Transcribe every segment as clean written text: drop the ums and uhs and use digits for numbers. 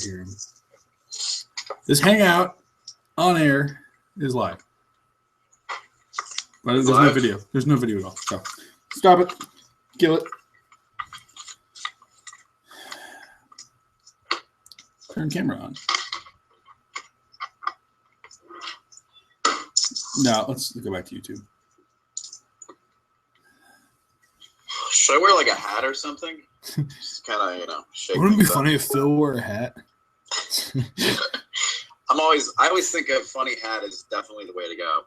hear him. This hangout on air is live. But there's no video. There's no video at all. So stop it. Kill it. Turn camera on. No, let's go back to YouTube. Should I wear like a hat or something? Just kind of, shake. Wouldn't it be funny if Phil wore a hat? I always think a funny hat is definitely the way to go.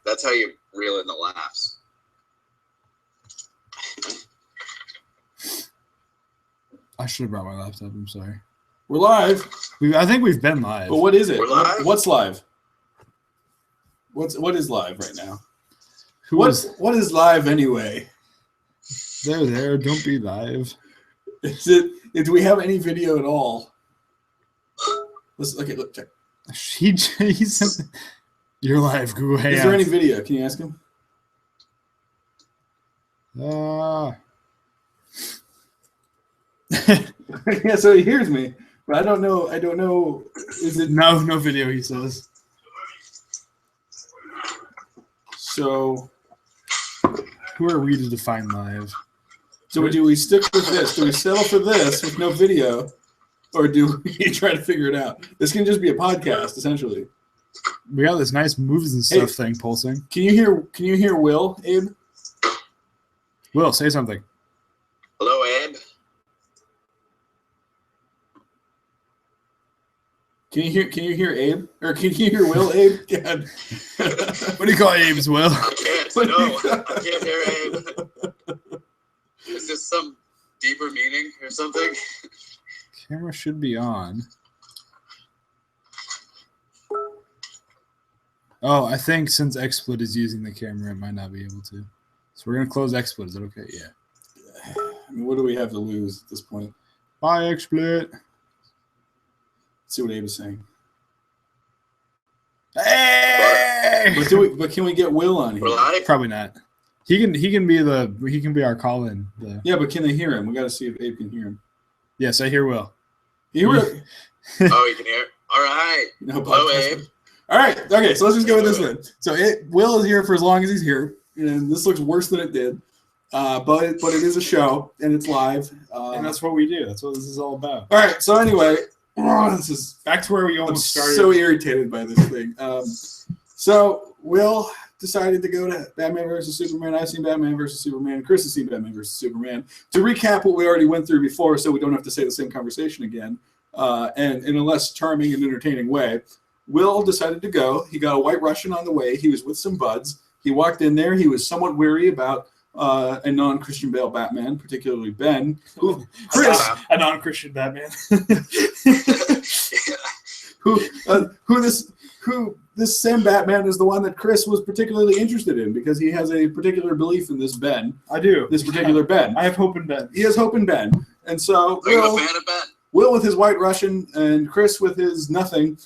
That's how you reel in the laughs. I should have brought my laptop. I'm sorry. We're live. I think we've been live. But what is it? We're live? What's live? What is live right now? What is live anyway? There. Don't be live. Do we have any video at all? Let's check. He said, "You're live, Google Hangouts." Is there any video? Can you ask him? Yeah, so he hears me, but I don't know. Is it no video? He says. So, who are we to define live? So do we stick with this? Do we settle for this with no video, or do we try to figure it out? This can just be a podcast, essentially. We got this nice moves and stuff thing pulsing. Can you hear Will, Abe? Will, say something. Hello, Abe. Can you hear Abe? Or can you hear Will, Abe? God. What do you call Abe's, Will? I can't hear Abe. Is this some deeper meaning or something? Camera should be on. Oh, I think since XSplit is using the camera, it might not be able to. So we're going to close XSplit. Is that okay? Yeah. I mean, what do we have to lose at this point? Bye, XSplit. Let's see what Abe is saying. Hey! But can we get Will on here? Probably not. He can be our call-in. Yeah, but can they hear him? We got to see if Abe can hear him. Yes, I hear Will. Oh, you can hear. All right. Hello, Abe. All right. Okay, so let's just go with this then. So Will is here for as long as he's here, and this looks worse than it did, but it is a show and it's live, and that's what we do. That's what this is all about. All right. So anyway, this is back to where we almost started. So irritated by this thing. So Will decided to go to Batman vs. Superman. I've seen Batman vs. Superman. Chris has seen Batman vs. Superman. To recap what we already went through before, so we don't have to say the same conversation again, and in a less charming and entertaining way, Will decided to go. He got a White Russian on the way. He was with some buds. He walked in there. He was somewhat weary about a non-Christian Bale Batman, particularly Ben. Chris, a non-Christian Batman. who this same Batman is the one that Chris was particularly interested in because he has a particular belief in this Ben. I do. This particular Ben. I have hope in Ben. He has hope in Ben. And so Are you a fan of Ben? Will with his White Russian and Chris with his nothing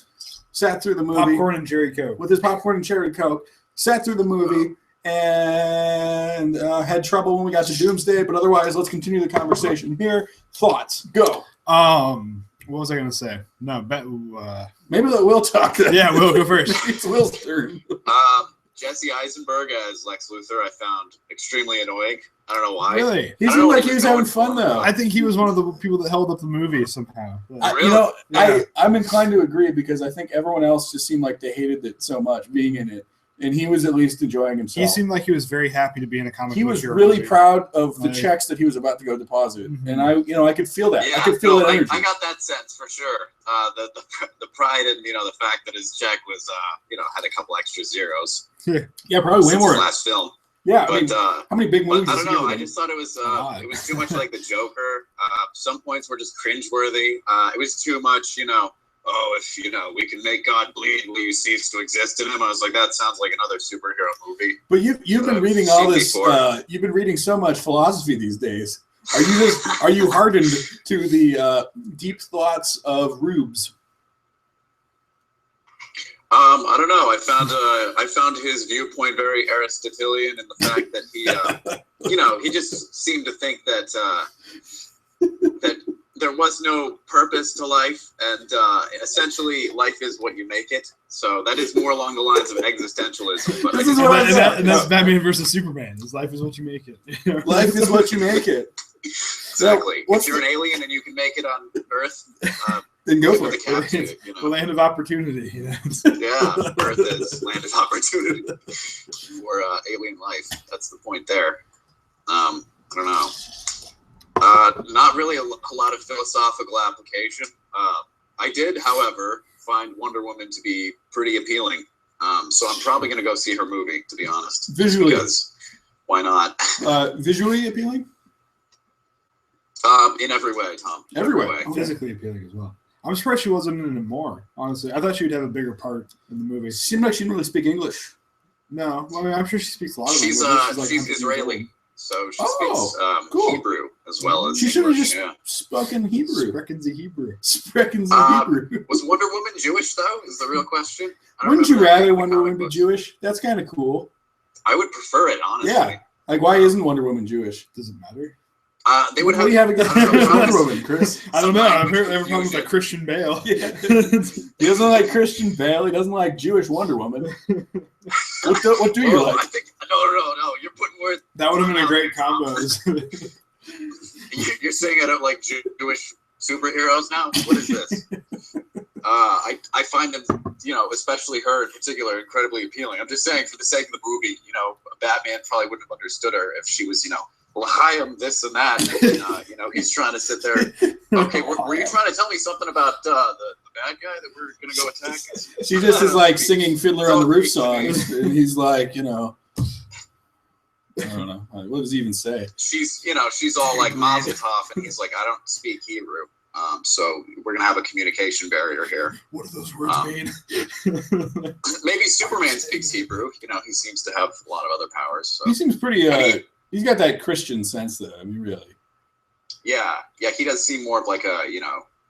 sat through the movie. Popcorn and Cherry Coke. With his popcorn and cherry Coke. Sat through the movie and had trouble when we got to Doomsday, but otherwise, let's continue the conversation here. Thoughts? Go. What was I going to say? No, maybe let Will talk then. Yeah, Will, go first. It's Will's turn. Jesse Eisenberg as Lex Luthor I found extremely annoying. I don't know why. Really? He seemed like he was having fun, though. I think he was one of the people that held up the movie somehow. I'm inclined to agree because I think everyone else just seemed like they hated it so much being in it. And he was at least enjoying himself. He seemed like he was very happy to be in a comic book. He was really proud of the checks that he was about to go deposit. Mm-hmm. And I could feel that. Yeah, I could feel that energy. I got that sense for sure. The pride and the fact that his check was had a couple extra zeros. Yeah, probably way more. His last film. Yeah, but how many big movies? I don't know. I just thought it was too much like the Joker. Some points were just cringeworthy. It was too much, if we can make God bleed, will you cease to exist in him? I was like, that sounds like another superhero movie. But you've been reading all this. You've been reading so much philosophy these days. Are you hardened to the deep thoughts of Rubes? I don't know. I found his viewpoint very Aristotelian in the fact that he, he just seemed to think that there was no purpose to life, and essentially life is what you make it. So that is more along the lines of existentialism. But that's Batman versus Superman. His life is what you make it. Life is what you make it. Exactly. So, if you're an alien and you can make it on Earth, then go for it. The land of opportunity. Yeah, Earth is land of opportunity for alien life. That's the point there. I don't know. Not really a lot of philosophical application. I did, however, find Wonder Woman to be pretty appealing. So I'm probably going to go see her movie, to be honest. Visually. Because why not? Visually appealing? In every way, Tom. Every way. Physically appealing as well. I'm surprised she wasn't in it more, honestly. I thought she would have a bigger part in the movie. Seemed like she didn't really speak English. No. Well, I mean, I'm sure she speaks a lot of English. She's Israeli. So she speaks cool. Hebrew as well as She should have English, just spoken Hebrew. Sprechen Sie Hebrew. Sprechen Sie Hebrew. Was Wonder Woman Jewish, though, is the real question? Wouldn't you rather Wonder Woman be Jewish? That's kind of cool. I would prefer it, honestly. Yeah. Like, why isn't Wonder Woman Jewish? Does it matter? They would What do you have against Wonder Woman, Chris? I don't know. I've heard every time with like Christian Bale. Yeah. He doesn't like Christian Bale. He doesn't like Jewish Wonder Woman. What do you like? I think no. You're putting words. That would have been a great combo. You're saying I don't like Jewish superheroes now? What is this? I find them, especially her in particular, incredibly appealing. I'm just saying, for the sake of the movie, Batman probably wouldn't have understood her if she was, well, hi, I'm this and that. And, he's trying to sit there. Okay, were you trying to tell me something about the bad guy that we're going to go attack? She just is like singing Fiddler on the Roof songs. And he's like, I don't know. What does he even say? She's all like Mazel Tov, and he's like, I don't speak Hebrew. So we're going to have a communication barrier here. What do those words mean? Maybe Superman speaks Hebrew. He seems to have a lot of other powers. So. He seems pretty... He's got that Christian sense, though. I mean, really. Yeah. He does seem more of like a,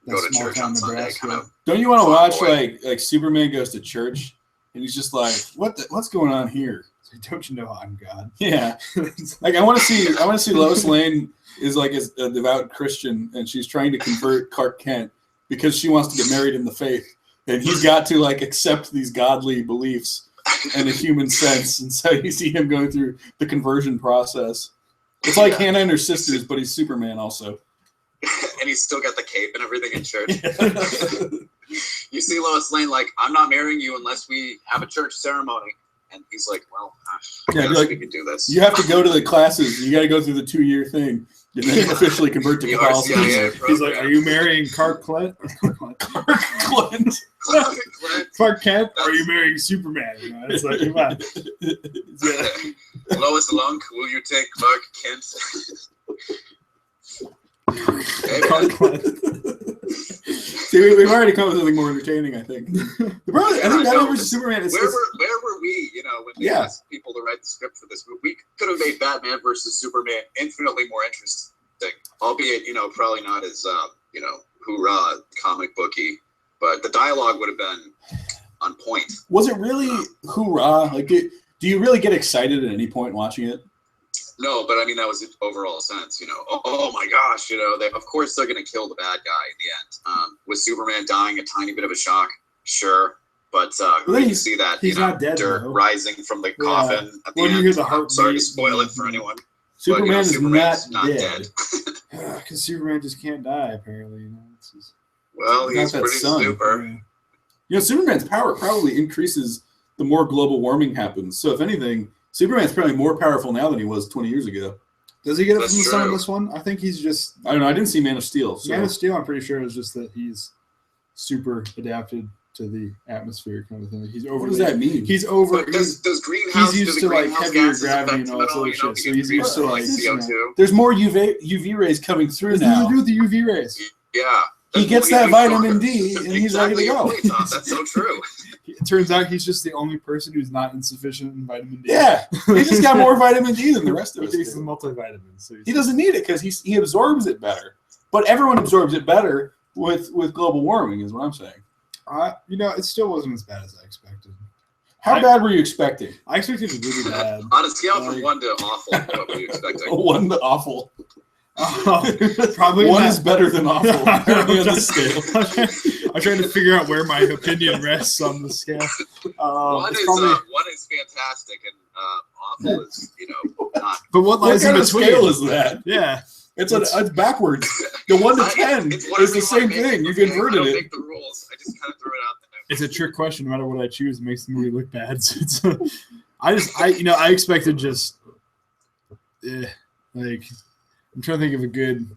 go to church on Sunday kind of. Don't you want to watch like Superman goes to church and he's just like, what's going on here? Don't you know I'm God? Yeah. Like I want to see Lois Lane is like a devout Christian and she's trying to convert Clark Kent because she wants to get married in the faith, and he's got to like accept these godly beliefs in a human sense, and so you see him going through the conversion process. It's like Hannah and her sisters, but he's Superman also. And he's still got the cape and everything in church. You see Lois Lane like, I'm not marrying you unless we have a church ceremony. And he's like, well, we can do this. You have to go to the classes. You got to go through the 2-year thing and then officially convert to Catholicism. He's like, are you marrying Clark Kent? Clark Kent? Or are you marrying Superman? It's like, come on. Lois Lunk, will you take Clark Kent? See, we've already come up with something more entertaining, I think. I think Batman vs. Superman is... Where were we, when they asked people to write the script for this movie? We could have made Batman vs. Superman infinitely more interesting. Albeit, probably not as, hoorah, comic booky. But the dialogue would have been on point. Was it really hoorah? Like, do you really get excited at any point watching it? No, but I mean, that was the overall sense, oh my gosh, of course they're going to kill the bad guy in the end. With Superman dying, a tiny bit of a shock, sure. But when you see that, he's not dead, dirt rising from the coffin at the when end. you hear the heart sorry to spoil it for anyone. Superman but, is not dead. Because Superman just can't die, apparently. He's pretty super. Superman's power probably increases the more global warming happens. So if anything, Superman's probably more powerful now than he was 20 years ago. Does he get it from the sun in this one? I think he's just... I don't know. I didn't see Man of Steel. So. Man of Steel, I'm pretty sure, is just that he's super adapted to the atmosphere kind of thing. What does that mean? He's over... Does greenhouse... He's used to, like, heavier gravity and all that sort of shit. So he's used to, like... CO2. There's more UV rays coming through now. What do with the UV rays? Yeah. He gets that vitamin D, and he's ready to go. That's so true. It turns out he's just the only person who's not insufficient in vitamin D. Yeah, he just got more vitamin D than the rest of us. He takes the multivitamins. So he doesn't need it because he absorbs it better. But everyone absorbs it better with global warming, is what I'm saying. It still wasn't as bad as I expected. How bad were you expecting? I expected it really bad. On a scale from 1 to awful, what were you expecting? 1 to awful. Probably one not. is better than awful apparently on the scale. I'm trying to figure out where my opinion rests on the scale. One is fantastic and awful is not. But what What lies kind in of between? scale is that? Yeah, It's backwards. The 1 to 10 it's is the same thing. You've inverted I don't it. make the rules. I just kind of throw it out there. it's a trick question. No matter what I choose, it makes the movie look bad. So I expected just like I'm trying to think of a good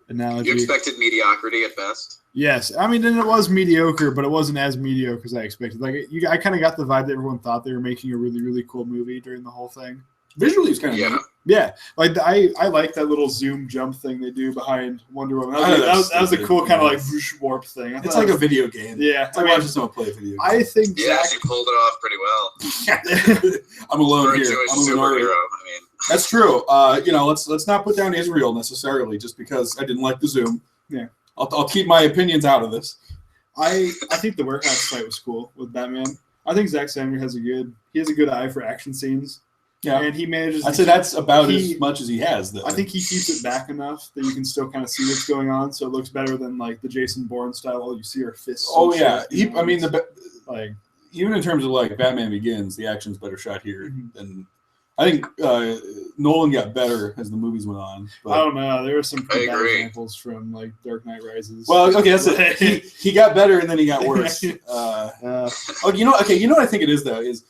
analogy. You expected mediocrity at best. Yes, I mean, and it was mediocre, but it wasn't as mediocre as I expected. Like, I kind of got the vibe that everyone thought they were making a really, really cool movie during the whole thing. Visually, it's kind of neat. Yeah, like I like that little zoom jump thing they do behind Wonder Woman. That was a cool kind of like whoosh warp thing. It's like a video game. Yeah, it's like watching someone play a video game. I think Yeah, she pulled it off pretty well. I'm alone For a here. Jewish I'm a minority. superhero. I mean, That's true. Let's not put down Israel necessarily just because I didn't like the zoom. Yeah, I'll keep my opinions out of this. I think the warehouse fight was cool with Batman. I think Zack Snyder has a good eye for action scenes. Yeah, and he manages. I'd say that's about as much as he has, though. I think he keeps it back enough that you can still kind of see what's going on, so it looks better than like the Jason Bourne style. All you see are fists. Oh yeah, like even in terms of like Batman Begins, the action's better shot here Mm-hmm. than. I think Nolan got better as the movies went on. But, I don't know. There were some pretty I bad agree. examples from like Dark Knight Rises. well, okay, that's it. He got better and then he got worse. You know what I think it is though is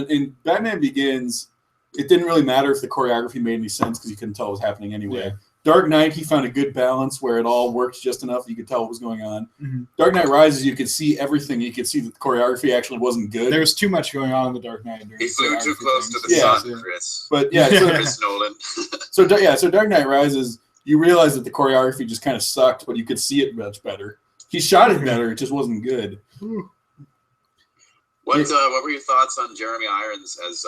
in Batman Begins, it didn't really matter if the choreography made any sense because you couldn't tell what was happening anyway. Yeah. Dark Knight, he found a good balance where it all worked just enough you could tell what was going on. Mm-hmm. Dark Knight Rises, you could see everything. You could see that the choreography actually wasn't good. There was too much going on in the Dark Knight. he flew too close to the sun, Chris. But yeah, Chris Nolan. so Dark Knight Rises, you realize that the choreography just kind of sucked, but you could see it much better. He shot it better, it just wasn't good. What were your thoughts on Jeremy Irons as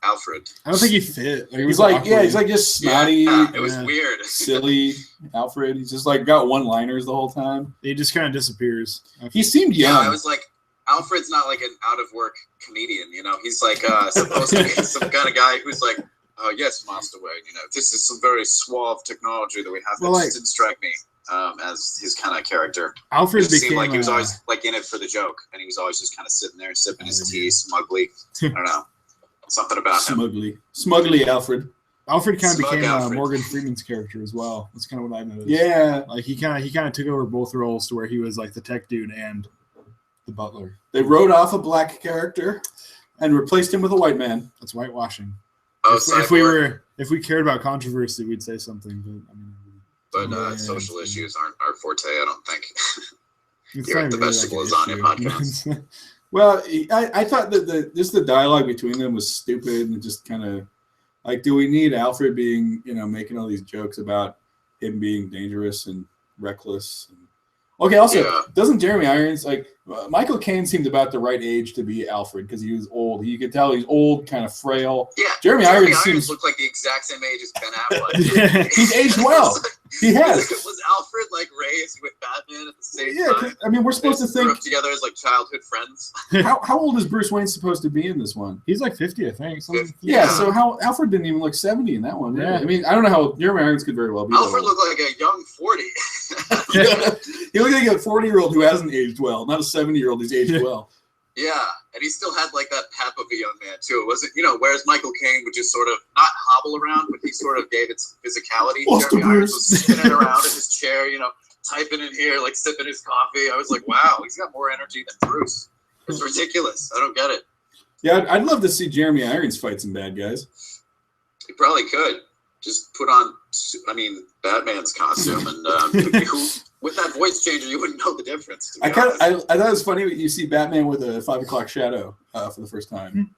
Alfred? I don't think he fit. Like, He's like just snotty. Yeah, it was weird. Silly Alfred. He's just like got one-liners the whole time. He just kind of disappears. He seemed young. Yeah, I was like, Alfred's not like an out-of-work comedian, He's like supposed to be some kind of guy who's like, oh, yes, Master Wayne, this is some very suave technology that we have. That just didn't strike me as his kind of character. Alfred seemed like he was always like in it for the joke, and he was always just kind of sitting there sipping his tea smugly. I don't know. Something about him. Smugly Alfred. Alfred kind of became Morgan Freeman's character as well. That's kind of what I noticed. Yeah, like he kind of took over both roles to where he was like the tech dude and the butler. They wrote off a black character and replaced him with a white man. That's whitewashing. Oh, if we cared about controversy, we'd say something. But social issues aren't our forte. I don't think. You're at the best of lasagna podcast. Well, I thought that the dialogue between them was stupid and just kind of like, do we need Alfred being, making all these jokes about him being dangerous and reckless? Okay, also, doesn't Jeremy Irons, Michael Caine seemed about the right age to be Alfred because he was old. You could tell he's old, kind of frail. Yeah, Jeremy Irons seems looked like the exact same age as Ben Affleck. He's aged well. He has. Was Alfred raised with Batman at the same time? I mean, we're supposed to think grew up together as childhood friends. How old is Bruce Wayne supposed to be in this one? He's 50, I think. Yeah, so Alfred didn't even look 70 in that one. Really. Yeah. I mean, I don't know how Jeremy Irons could very well be. Alfred looked like a young 40. He looked like a 40-year-old who hasn't aged well, not a 70-year-old who's aged well. Yeah, and he still had that pep of a young man too. It wasn't, whereas Michael Caine would just sort of not hobble around, but he sort of gave it some physicality. Jeremy Irons was spinning around in his chair, typing in here, sipping his coffee. I was like, wow, he's got more energy than Bruce. It's ridiculous. I don't get it. Yeah, I'd love to see Jeremy Irons fight some bad guys. He probably could. Just put on, Batman's costume, and with that voice changer, you wouldn't know the difference. I thought it was funny when you see Batman with a 5 o'clock shadow for the first time.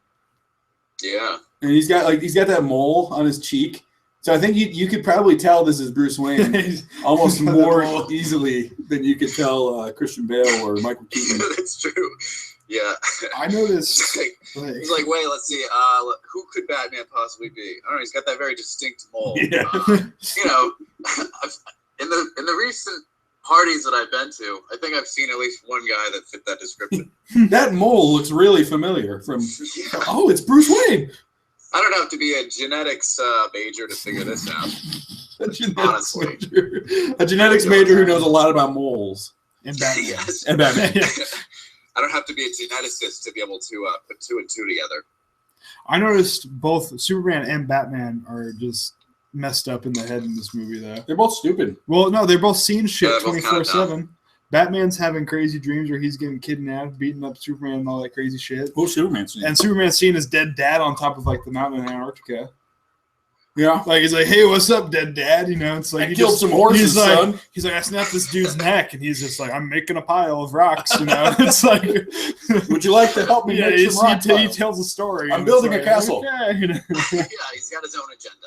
Yeah, and he's got that mole on his cheek, so I think you could probably tell this is Bruce Wayne almost more easily than you could tell Christian Bale or Michael Keaton. That's true. Yeah, I noticed. He's like, wait, let's see. Who could Batman possibly be? I don't know. He's got that very distinct mole. Yeah. In the recent parties that I've been to, I think I've seen at least one guy that fit that description. That mole looks really familiar. Oh, it's Bruce Wayne. I don't have to be a genetics major to figure this out. Honestly. A genetics major who knows a lot about moles. And Batman. Yes. And Batman. I don't have to be a geneticist to be able to put 2 and 2 together. I noticed both Superman and Batman are just messed up in the head in this movie, though. They're both stupid. Well, no, they're both seeing shit they're both kinda 24/7. Batman's having crazy dreams where he's getting kidnapped, beating up Superman and all that crazy shit. Who's Superman seeing? And Superman's seeing his dead dad on top of like the mountain in Antarctica. Yeah. Like he's like, "Hey, what's up, dead dad?" You know, it's like I killed some horses, son. He's like, "I snapped this dude's neck," and he's just like, "I'm making a pile of rocks." You know, it's like, would you like to help me make some rock he tells a story. I'm building a castle. Okay, you know? Yeah, he's got his own agenda.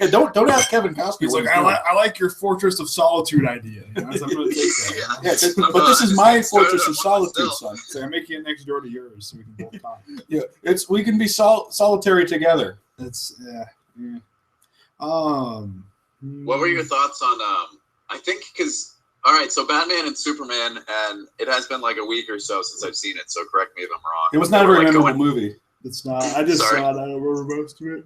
Yeah, don't ask Kevin Costner. He's like, I like your Fortress of Solitude idea. You know, so I'm gonna take that. Yeah, but this is my Fortress of Solitude, son. So I'm making it next door to yours, so we can both talk. Yeah, we can be solitary together. That's yeah. What were your thoughts on? I think because all right, so Batman and Superman, and it has been like a week or so since I've seen it. So correct me if I'm wrong. It was not a very memorable movie. It's not. I just Sorry. saw it. I don't remember most of it.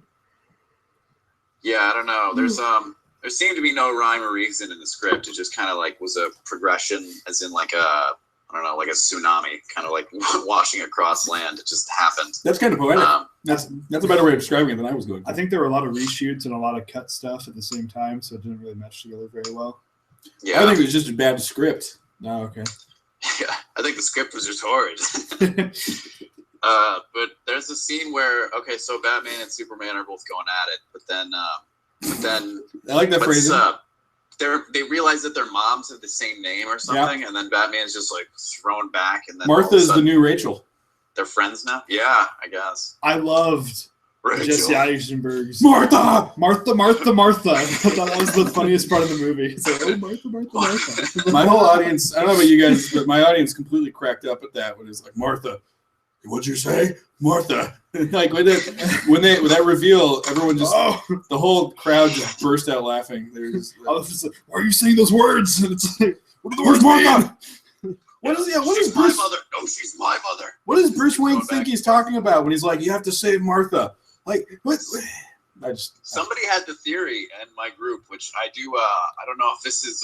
Yeah, I don't know. There seemed to be no rhyme or reason in the script. It just kind of like was a progression, as in like I don't know, like a tsunami, kind of like washing across land. It just happened. That's kind of poetic. That's a better way of describing it than I was going. I think there were a lot of reshoots and a lot of cut stuff at the same time, so it didn't really mesh together very well. Yeah, I think it was just a bad script. Oh, okay. Yeah, I think the script was just horrid. But there's a scene where so Batman and Superman are both going at it, but then I like that phrase. They realize that their moms have the same name or something, and then Batman's just like thrown back, and then Martha's the new Rachel. They're friends now. Yeah, I guess. I loved Rachel. Jesse Eisenberg's Martha. I thought that was the funniest part of the movie. It's like, oh, Martha. My whole audience, I don't know about you guys, but my audience completely cracked up at that when it's like, Martha. What'd you say? Martha. Like when that reveal, everyone just the whole crowd just burst out laughing. They're just I was just like, why are you saying those words? And it's like, what are the where's words, Martha? What is Bruce? My mother. No, she's my mother. What does Bruce Wayne think he's talking about when he's like, you have to save Martha? Like what? Somebody had the theory in my group, which I do. I don't know if this is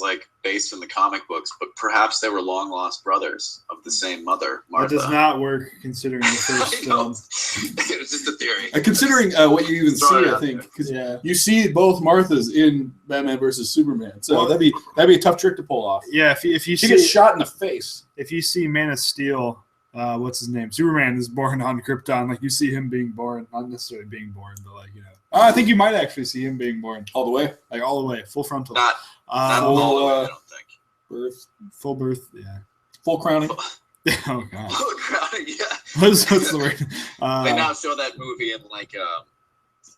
like based in the comic books, but perhaps they were long lost brothers of the same mother, Martha. That does not work considering the first film. It was just a theory. Considering what you even see, I think, because you see both Marthas in Batman versus Superman, so that'd be a tough trick to pull off. Yeah, if you she gets shot in the face. If you see Man of Steel, what's his name? Superman is born on Krypton. Like you see him being born, not necessarily being born, but like I think you might actually see him being born all the way, full frontal. Not all the way, I don't think. Full birth, yeah. Full crowning. Oh god. Full crowning, yeah. What's the word? They now show that movie in like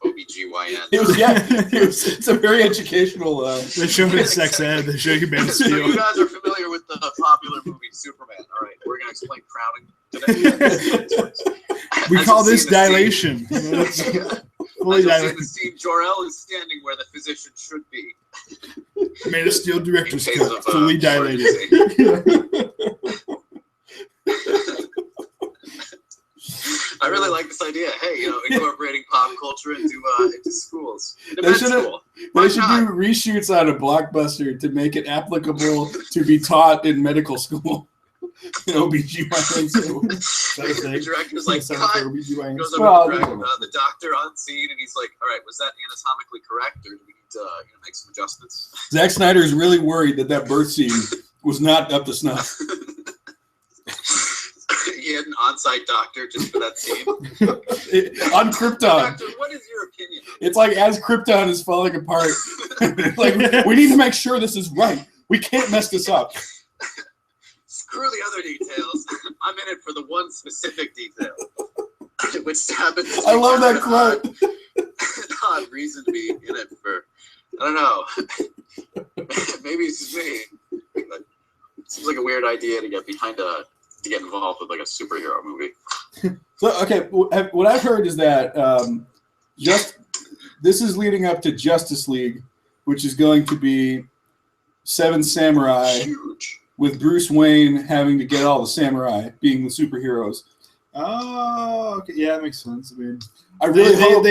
OBGYN. It's a very educational. They show it in sex ed. They show you Man of Steel. So you guys are familiar with the popular movie Superman. All right, we're gonna explain crowning today. We call this dilation. Fully dilated. The scene, Jor-El is standing where the physician should be. Man of Steel director's cut, fully dilated. I really like this idea. Hey, incorporating pop culture into schools. They should do reshoots on a blockbuster to make it applicable to be taught in medical school. OBGYN school. The director's like, God, goes over the doctor on scene, and he's like, all right, was that anatomically correct, or do we need to make some adjustments? Zack Snyder is really worried that birth scene was not up to snuff. He had an on-site doctor just for that scene. On Krypton. Doctor, what is your opinion? It's like as Krypton is falling apart, like we need to make sure this is right. We can't mess this up. Screw the other details. I'm in it for the one specific detail, which happens. I love that quote. Odd reason to be in it for. I don't know. Maybe it's just me. But it seems like a weird idea to get behind to get involved with like a superhero movie. So okay, what I've heard is that this is leading up to Justice League, which is going to be Seven Samurai. Huge. With Bruce Wayne having to get all the samurai being the superheroes. Oh, okay. Yeah, that makes sense. I mean, I really hope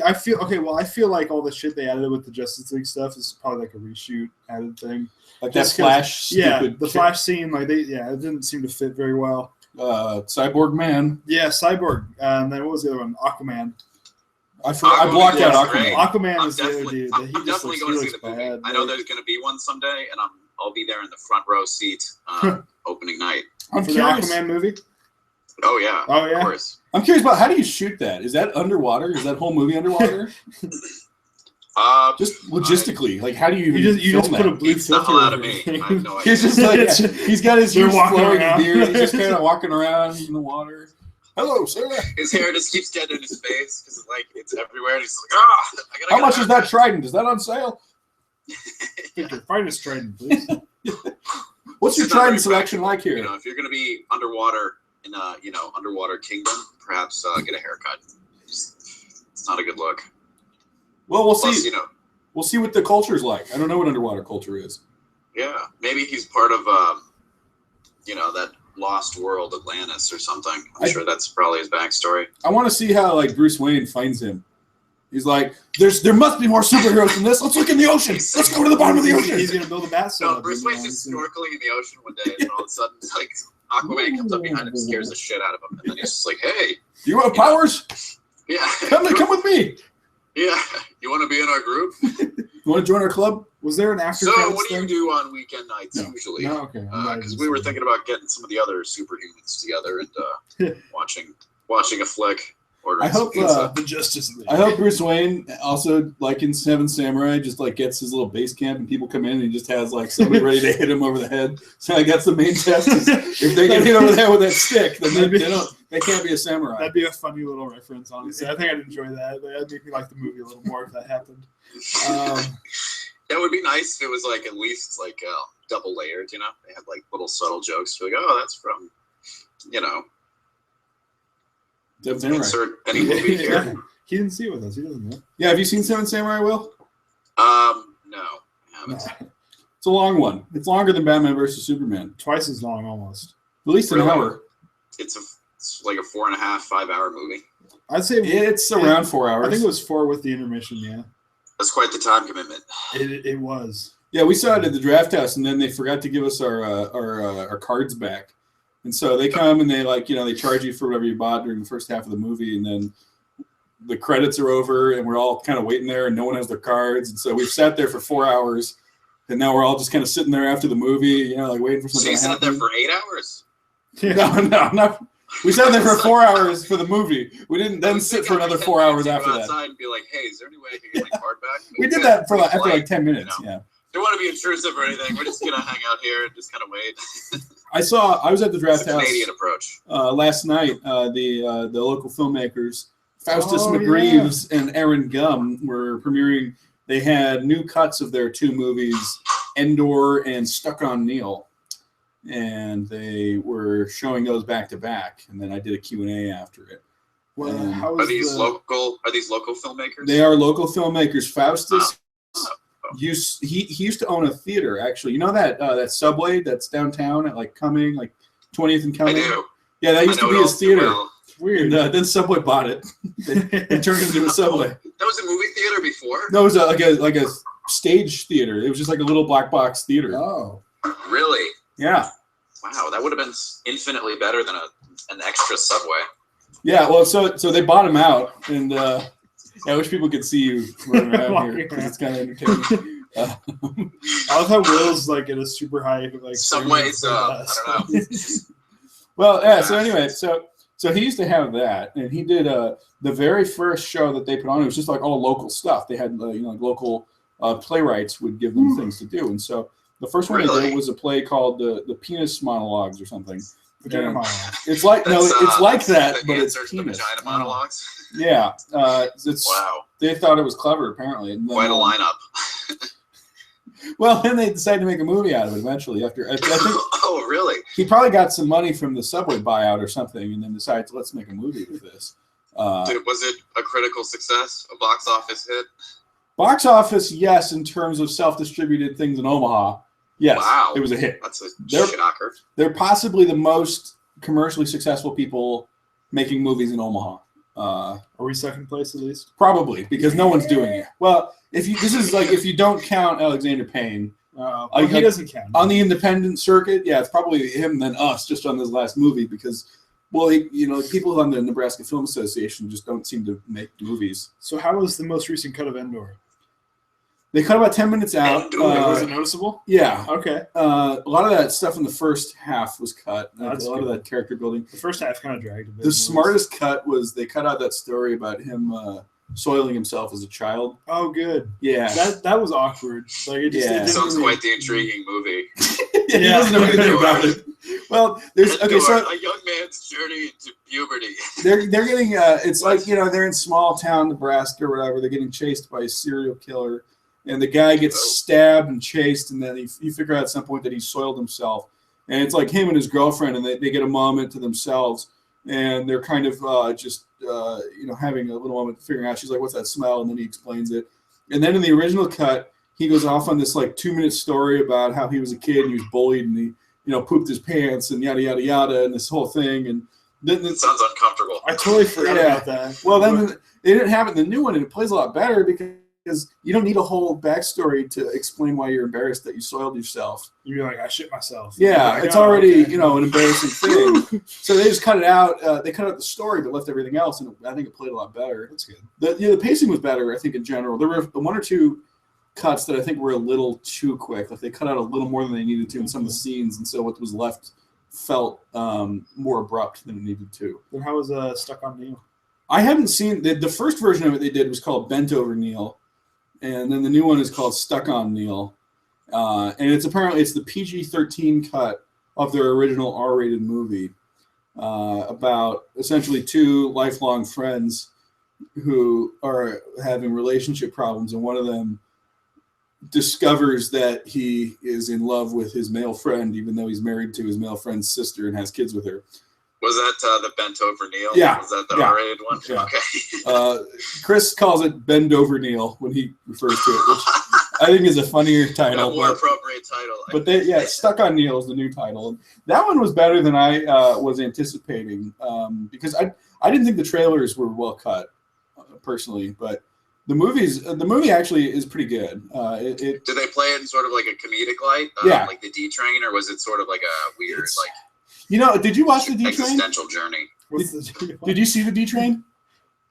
I feel okay. Well, I feel like all the shit they added with the Justice League stuff is probably like a reshoot added thing. like that Flash. Yeah, stupid the shit. Flash scene, like it didn't seem to fit very well. Cyborg Man. Yeah, Cyborg, and then what was the other one? Aquaman. I blocked out Aquaman's Aquaman. great. Aquaman is the other dude. I'm He just definitely looks, going to he see the looks movie. bad. I know there's going to be one someday, and I'll be there in the front row seat opening night. I'm for the curious. Aquaman movie. Oh yeah, Oh yeah. of course. I'm curious about how do you shoot that? Is that underwater? Is that whole movie underwater? Just logistically, like how do you even You film just that? put a blue It's the filter hell out over of me. everything. I have no idea. He's just like he's got his They're huge walking flowing around. beard. He's just kind of walking around in the water. Hello, sir. His hair just keeps getting in his face because like it's everywhere. And he's like, I gotta How get much a is that haircut." trident? Is that on sale? Victor, find us trident, please. What's your It's not very trident selection practical. like here? You know, if you're going to be underwater in a underwater kingdom, perhaps get a haircut. It's not a good look. Well, we'll Plus, see. We'll see what the culture's like. I don't know what underwater culture is. yeah, maybe he's part of that lost world, Atlantis or something. I'm sure that's probably his backstory. I want to see how like Bruce Wayne finds him. He's like, there must be more superheroes than this. Let's look in the ocean. Let's go to the bottom of the ocean. He's gonna build a bat No, suit. Bruce Wayne's just snorkeling in the ocean one day, and all of a sudden, like Aquaman comes up behind him, scares the shit out of him, and then he's just like, "Hey, You have powers? yeah, Come with me. yeah, you want to be in our group?" You want to join our club? Was there an after? So, credits what do you thing? do on weekend nights No. usually? No, okay. Because we were thinking about getting some of the other superhumans together and watching a flick. I hope the Justice League. I hope Bruce Wayne also, like in Seven Samurai, just like gets his little base camp and people come in and he just has like somebody ready to hit him over the head. So like that's the main test. Is if they get hit over the head with that stick, then they can't be a samurai. That'd be a funny little reference, honestly. I think I'd enjoy that. That'd make me like the movie a little more if that happened. That would be nice if it was like at least like double layered. They had like little subtle jokes. You're like, oh, that's from Seven Samurai. insert any movie here. He didn't see it with us. He doesn't know. Yeah, have you seen Seven Samurai, Will? No, I haven't. It's a long one. It's longer than Batman versus Superman. Twice as long, almost. At least an Really? hour. It's like a 4.5, 5 hour movie. I'd say It's around 4 hours. I think it was 4 with the intermission. Yeah, That's quite the time commitment. it was. Yeah, we saw it at the draft house, and then they forgot to give us our cards back. And so they come and they they charge you for whatever you bought during the first half of the movie, and then the credits are over, and we're all kind of waiting there, and no one has their cards, and so we've sat there for 4 hours, and now we're all just kind of sitting there after the movie, like waiting for So something you to sat happen. there for 8 hours? No, not. We sat there for 4 hours for the movie. We didn't then sit for another 4 hours after go that. outside and be like, hey, is there any way I can get my card back? We did that for after like 10 minutes. Yeah. Don't want to be intrusive or anything. We're just gonna hang out here and just kind of wait. I was at the It's draft a house Canadian approach. last night. The local filmmakers, Faustus Oh, McGreaves and Aaron Gum, were premiering. They had new cuts of their 2 movies, Endor and Stuck on Neil, and they were showing those back to back. And then I did a Q&A after it. Well, And how Are is these the, local? Are these local filmmakers? they are local filmmakers. Faustus. Oh. He used to own a theater, actually. You know that Subway that's downtown at like Cumming, like 20th and I Cumming? do. Yeah, that used I know to be it all his too theater. well. weird? And then Subway bought it and turned it into a Subway. That was a movie theater before? No, it was like a stage theater. It was just like a little black box theater. Oh, Really? Yeah. Wow, that would have been infinitely better than an extra Subway. Yeah, well, so they bought him out, and I wish people could see you running around here because it's kind of entertaining. I love how Will's like in a super high like Subway's, I don't know. Well, yeah. So anyway, so he used to have that, and he did the very first show that they put on. It was just like all local stuff. They had like local playwrights would give them things to do, and so the first one they Really? did was a play called the Penis Monologues or something. Vagina Yeah. monologue. It's like it's like that, the but it's answer to the penis. vagina monologues. Yeah, it's Wow, they thought it was clever apparently. And then, quite a lineup. Well, then they decided to make a movie out of it eventually. After I think Oh, really? he probably got some money from the Subway buyout or something, and then decided to let's make a movie with this. Was it a critical success? A box office hit? Box office, yes, in terms of self-distributed things in Omaha. Yes, Wow. it was a hit. That's a They're- shocker. They're possibly the most commercially successful people making movies in Omaha. Are we second place at least? Probably because no one's doing it. Well, if you don't count Alexander Payne, he doesn't count on the independent circuit. Yeah, it's probably him then us just on this last movie because, well, people on the Nebraska Film Association just don't seem to make movies. So how was the most recent cut of Endor? They cut about 10 minutes out. Was it noticeable? Yeah. Okay. A lot of that stuff in the first half was cut. A lot of that character building. The first half kind of dragged a bit. The smartest cut was they cut out that story about him soiling himself as a child. Oh, good. Yeah. That was awkward. It sounds quite the intriguing movie. He doesn't know anything about it. Well, there's a young man's journey into puberty. They're getting it's like they're in small town Nebraska or whatever. They're getting chased by a serial killer. And the guy gets stabbed and chased, and then you figure out at some point that he soiled himself. And it's like him and his girlfriend, and they get a moment to themselves, and they're kind of having a little moment figuring out. She's like, "What's that smell?" And then he explains it. And then in the original cut, he goes off on this 2-minute story about how he was a kid and he was bullied and he pooped his pants and yada yada yada and this whole thing. And then it sounds uncomfortable. I totally forgot about that. Well, then they didn't have it in the new one, and it plays a lot better because you don't need a whole backstory to explain why you're embarrassed that you soiled yourself. You're like, I shit myself. Yeah, it's already an embarrassing thing. So they just cut it out. They cut out the story, but left everything else, and I think it played a lot better. That's good. The pacing was better, I think, in general. There were one or two cuts that I think were a little too quick. They cut out a little more than they needed to in some of the scenes, and so what was left felt more abrupt than it needed to. Then how was Stuck on Neil? I hadn't seen the first version of it. They did was called Bent Over Neil. And then the new one is called Stuck on Neil. And it's the PG-13 cut of their original R-rated movie about essentially two lifelong friends who are having relationship problems. And one of them discovers that he is in love with his male friend, even though he's married to his male friend's sister and has kids with her. Was that the Bent Over Neil? Yeah. Was that the R-rated one? Yeah. Okay. Chris calls it Bend Over Neil when he refers to it, which I think is a funnier title. A more appropriate title. But Stuck on Neil is the new title. And that one was better than I was anticipating because I didn't think the trailers were well cut, personally. But the movie actually is pretty good. Did they play it in sort of like a comedic light? Like the D Train, or was it sort of like a weird did you watch the D Train? Existential journey. Did you see the D Train?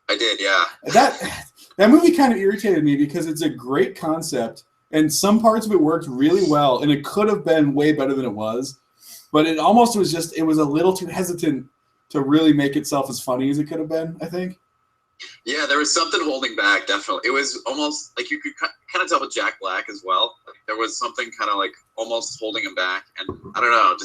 I did, yeah. That movie kind of irritated me because it's a great concept, and some parts of it worked really well, and it could have been way better than it was, but it almost was it was a little too hesitant to really make itself as funny as it could have been, I think. Yeah, there was something holding back, definitely. It was almost like you could kind of tell with Jack Black as well. There was something kind of almost holding him back, and I don't know,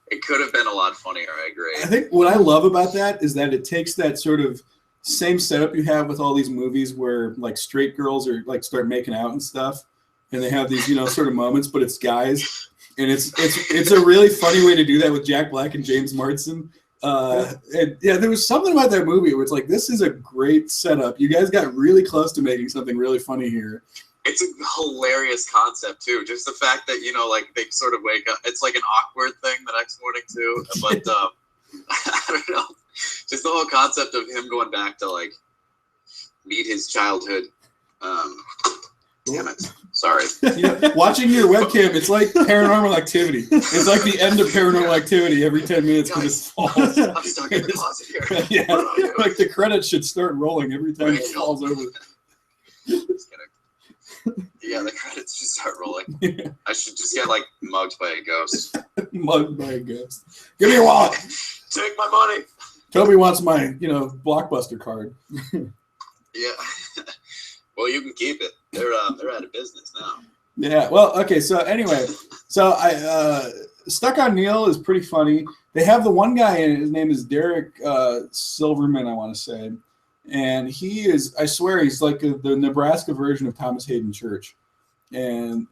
it could have been a lot funnier. I agree. I think what I love about that is that it takes that sort of same setup you have with all these movies where straight girls are start making out and stuff, and they have these sort of moments, but it's guys, and it's a really funny way to do that with Jack Black and James Marsden. There was something about that movie where it's this is a great setup. You guys got really close to making something really funny here. It's a hilarious concept too. Just the fact that they sort of wake up. It's like an awkward thing the next morning too. But I don't know. Just the whole concept of him going back to meet his childhood. Damn it. Sorry. Watching your webcam, it's like Paranormal Activity. It's like the end of Paranormal Activity every 10 minutes because it falls. I'm stuck in the closet here. Yeah, the credits should start rolling every time it falls over. Just kidding. Yeah, the credits should start rolling. Yeah. I should just get mugged by a ghost. Mugged by a ghost. Give me your wallet. Take my money. Toby wants my, Blockbuster card. Yeah. Well, you can keep it. They're out of business now. Yeah. Well, okay. So anyway, I Stuck on Neil is pretty funny. They have the one guy in it. His name is Derek Silverman, I want to say. And he is, I swear, he's like the Nebraska version of Thomas Hayden Church. And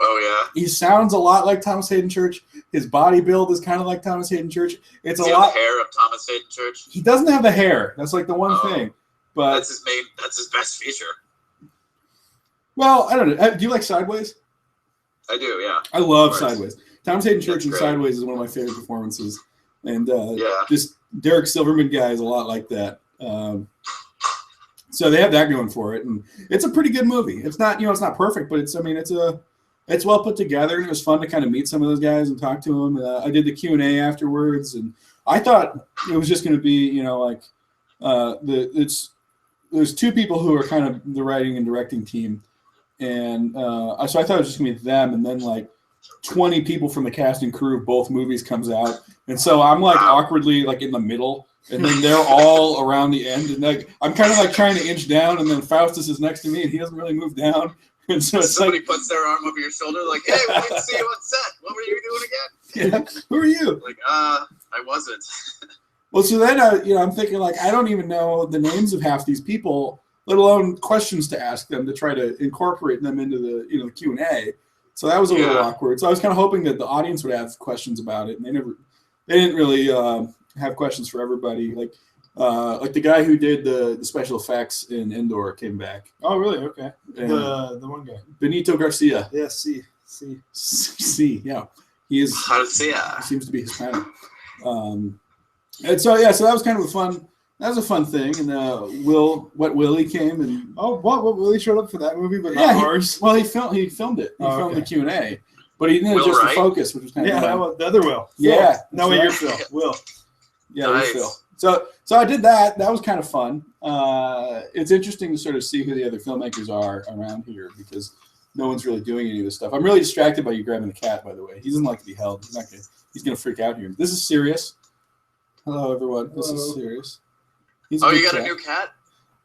he sounds a lot like Thomas Hayden Church. His body build is kind of like Thomas Hayden Church. It's Does he have the hair of Thomas Hayden Church? He doesn't have the hair. That's the one thing. But that's his best feature. Well, I don't know. Do you like Sideways? I do, yeah. I love Sideways. Thomas Hayden Church in Sideways is one of my favorite performances. And this Derek Silverman guy is a lot like that. So they have that going for it, and it's a pretty good movie. It's not, it's not perfect, but it's well put together, and it was fun to kind of meet some of those guys and talk to them. I did the Q&A afterwards, and I thought it was just going to be, there's two people who are kind of the writing and directing team, and so I thought it was just going to be them, and then like 20 people from the cast and crew of both movies comes out, and so I'm like awkwardly like in the middle. And then they're all around the end, and like I'm kind of like trying to inch down, and then Faustus is next to me, and he doesn't really move down. And so it's somebody like, puts their arm over your shoulder, like, "Hey, we didn't see you on set. What were you doing again?" Yeah, who are you? Like, I wasn't. Well, so then I'm thinking like I don't even know the names of half these people, let alone questions to ask them to try to incorporate them into the the Q&A. So that was a little awkward. So I was kind of hoping that the audience would have questions about it, and they didn't really have questions for everybody. Like the guy who did the special effects in Endor came back. Oh, really? Okay. And The one guy. Benito Garcia. Yeah, C. Yeah. He is. Garcia. He seems to be Hispanic. And so that was kind of a fun thing. And Willie came and Willie showed up for that movie, but not ours. He filmed it. He filmed the Q&A, but he didn't just the focus, which was kind of fun. The other Will. Yeah. No, you're Phil. Will. Yeah, nice. Phil. So I did that. That was kind of fun. It's interesting to sort of see who the other filmmakers are around here because no one's really doing any of this stuff. I'm really distracted by you grabbing the cat, by the way. He doesn't like to be held. He's gonna freak out here. This is serious. Hello, everyone. This is serious. You got a new cat?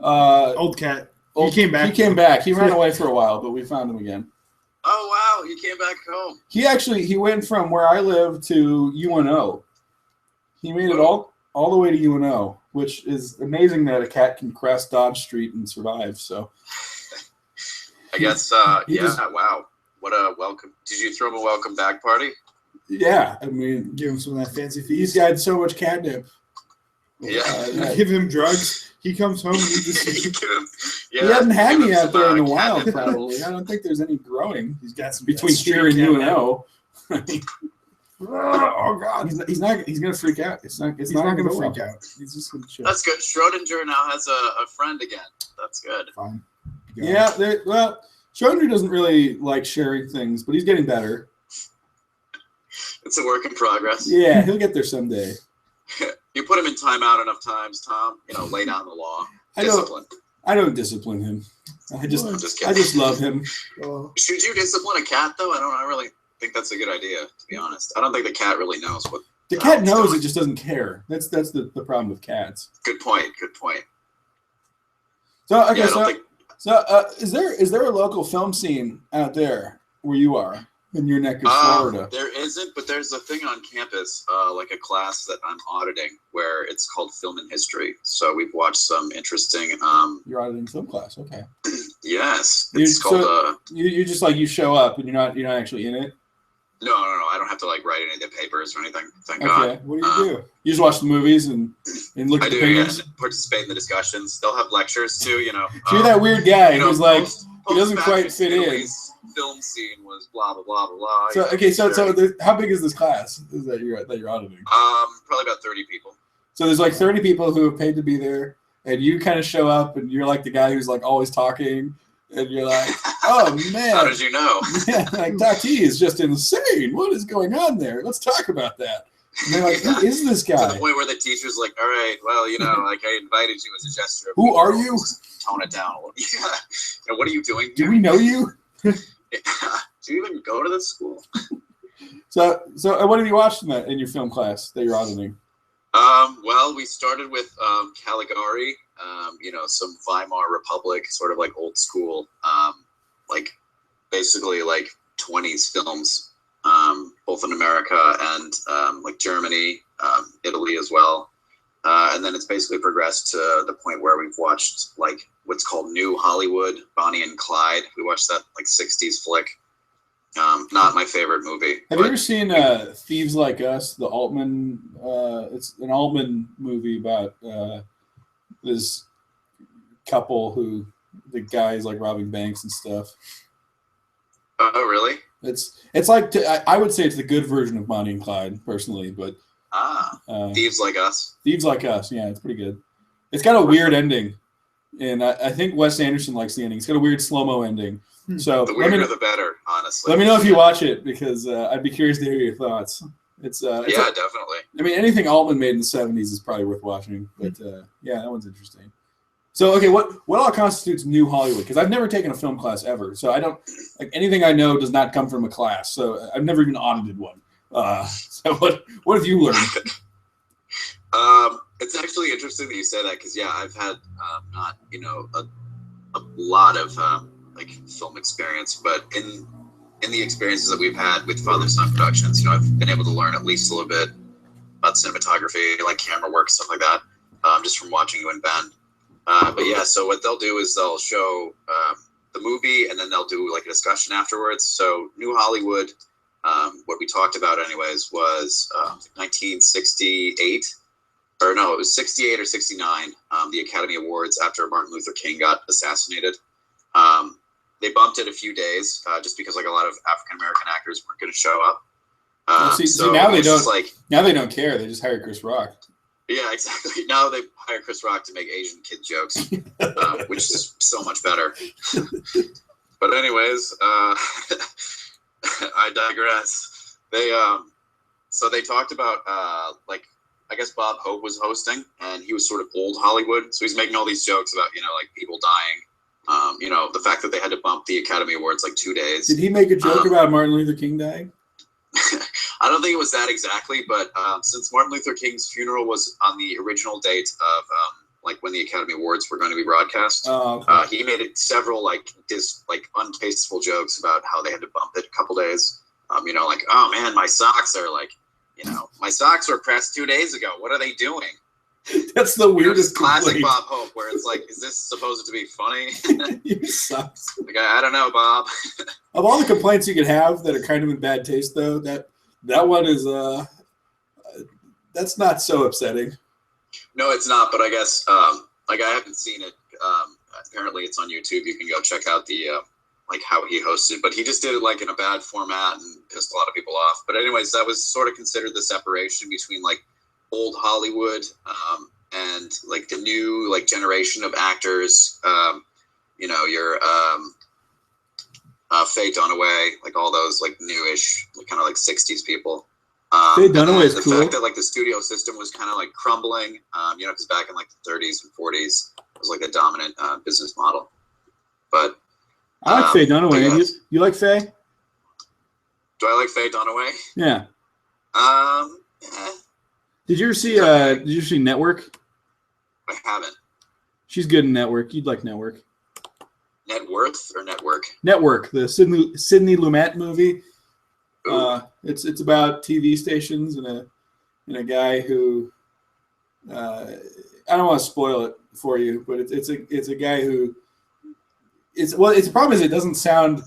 Old cat. He came back. He came back. He ran away for a while, but we found him again. Oh wow, he came back home. He went from where I live to UNO. He made it all the way to UNO, which is amazing that a cat can cross Dodge Street and survive. So, I guess, wow. What a welcome. Did you throw him a welcome back party? Yeah, I mean, give him some of that fancy feast. He's got so much catnip. Yeah. Give him drugs. He comes home and he just... he hasn't had me out there in a while, probably. I don't think there's any growing. He's got some between here and UNO. Oh God! He's gonna freak out. He's not gonna freak out. He's just gonna chill. That's good. Schrodinger now has a friend again. That's good. Fine. Yeah. Schrodinger doesn't really like sharing things, but he's getting better. It's a work in progress. Yeah, he'll get there someday. You put him in timeout enough times, Tom. Lay down the law. Discipline. I don't discipline him. I just love him. Should you discipline a cat though? I don't really think that's a good idea, to be honest. I don't think the cat really knows what the cat knows. It just doesn't care. That's the problem with cats. Good point. So okay, is there a local film scene out there where you are in your neck of Florida? There isn't, but there's a thing on campus, like a class that I'm auditing, where it's called Film and History. So we've watched some interesting. You're auditing film class, okay? Yes, it's called. You just like you show up and you're not actually in it. No. I don't have to like write any of the papers or anything. Thank God. What do you do? You just watch the movies and look at the papers? And participate in the discussions. They'll have lectures too. So you're that weird guy who's like he doesn't quite fit in. Film scene was blah blah blah blah. So how big is this class? Is that you're auditing? Probably about 30 people. So there's like 30 people who have paid to be there, and you kind of show up, and you're like the guy who's like always talking. And you're like, oh, man. How did you know? Yeah, like, Taki is just insane. What is going on there? Let's talk about that. And they're like, who is this guy? To the point where the teacher's like, all right, well, like I invited you as a gesture. Who are you? Tone it down a little. Yeah. What are you doing here? Do we know you? Do you even go to this school? So what have you watched in your film class that you're auditing? Well, we started with Caligari, some Weimar Republic, sort of like old school, like basically like 20s films, both in America and like Germany, Italy as well. And then it's basically progressed to the point where we've watched like what's called New Hollywood, Bonnie and Clyde. We watched that like 60s flick. Not my favorite movie. Have you ever seen Thieves Like Us, the Altman? It's an Altman movie about this couple who the guy is like robbing banks and stuff. Oh, really? It's like I would say it's the good version of Bonnie and Clyde, personally, but Thieves Like Us. Thieves Like Us. Yeah, it's pretty good. It's got a weird ending, and I think Wes Anderson likes the ending. It's got a weird slow-mo ending. So the weirder the better, honestly. Let me know if you watch it, because I'd be curious to hear your thoughts. It's definitely. I mean, anything Altman made in the 70s is probably worth watching, but yeah, that one's interesting. So, okay, what all constitutes New Hollywood? Because I've never taken a film class ever, so I don't anything I know does not come from a class. So I've never even audited one. So what have you learned? It's actually interesting that you say that, because I've had not a lot of film experience, but in the experiences that we've had with Father Son Productions, I've been able to learn at least a little bit about cinematography, like camera work, stuff like that, just from watching you and Ben. So what they'll do is they'll show the movie, and then they'll do like a discussion afterwards. So New Hollywood, what we talked about anyways was 1968, or no, it was 68 or 69, the Academy Awards after Martin Luther King got assassinated. They bumped it a few days just because a lot of African American actors weren't going to show up. See, now they don't. Now they don't care. They just hire Chris Rock. Yeah, exactly. Now they hire Chris Rock to make Asian kid jokes, which is so much better. But anyways, I digress. They talked about I guess Bob Hope was hosting, and he was sort of old Hollywood, so he's making all these jokes about people dying. The fact that they had to bump the Academy Awards 2 days. Did he make a joke about Martin Luther King dying? I don't think it was that exactly, but since Martin Luther King's funeral was on the original date of when the Academy Awards were going to be broadcast, he made it several untasteful jokes about how they had to bump it a couple days. Oh man, my socks are my socks were pressed 2 days ago. What are they doing? That's the weirdest classic complaint. Bob Hope, where it's is this supposed to be funny? Your socks. I don't know, Bob. Of all the complaints you could have that are kind of in bad taste, though, that one is that's not so upsetting. No, it's not. But I guess I haven't seen it. Apparently, it's on YouTube. You can go check out the how he hosted. But he just did it in a bad format and pissed a lot of people off. But anyways, that was sort of considered the separation between old Hollywood and the new generation of actors. Your Faye Dunaway, all those newish kind of 60s people. Faye Dunaway is the cool. fact that the studio system was kind of crumbling, because back in the 30s and 40s it was the dominant business model. But I like Faye Dunaway. You like Faye? Do I like Faye Dunaway? Yeah. Eh. Did you ever see Network? I haven't. She's good in Network. You'd like Network. Net Worth or Network? Network, the Sidney Lumet movie. It's about TV stations and a guy who I don't want to spoil it for you, but it's a guy who the problem is it doesn't sound.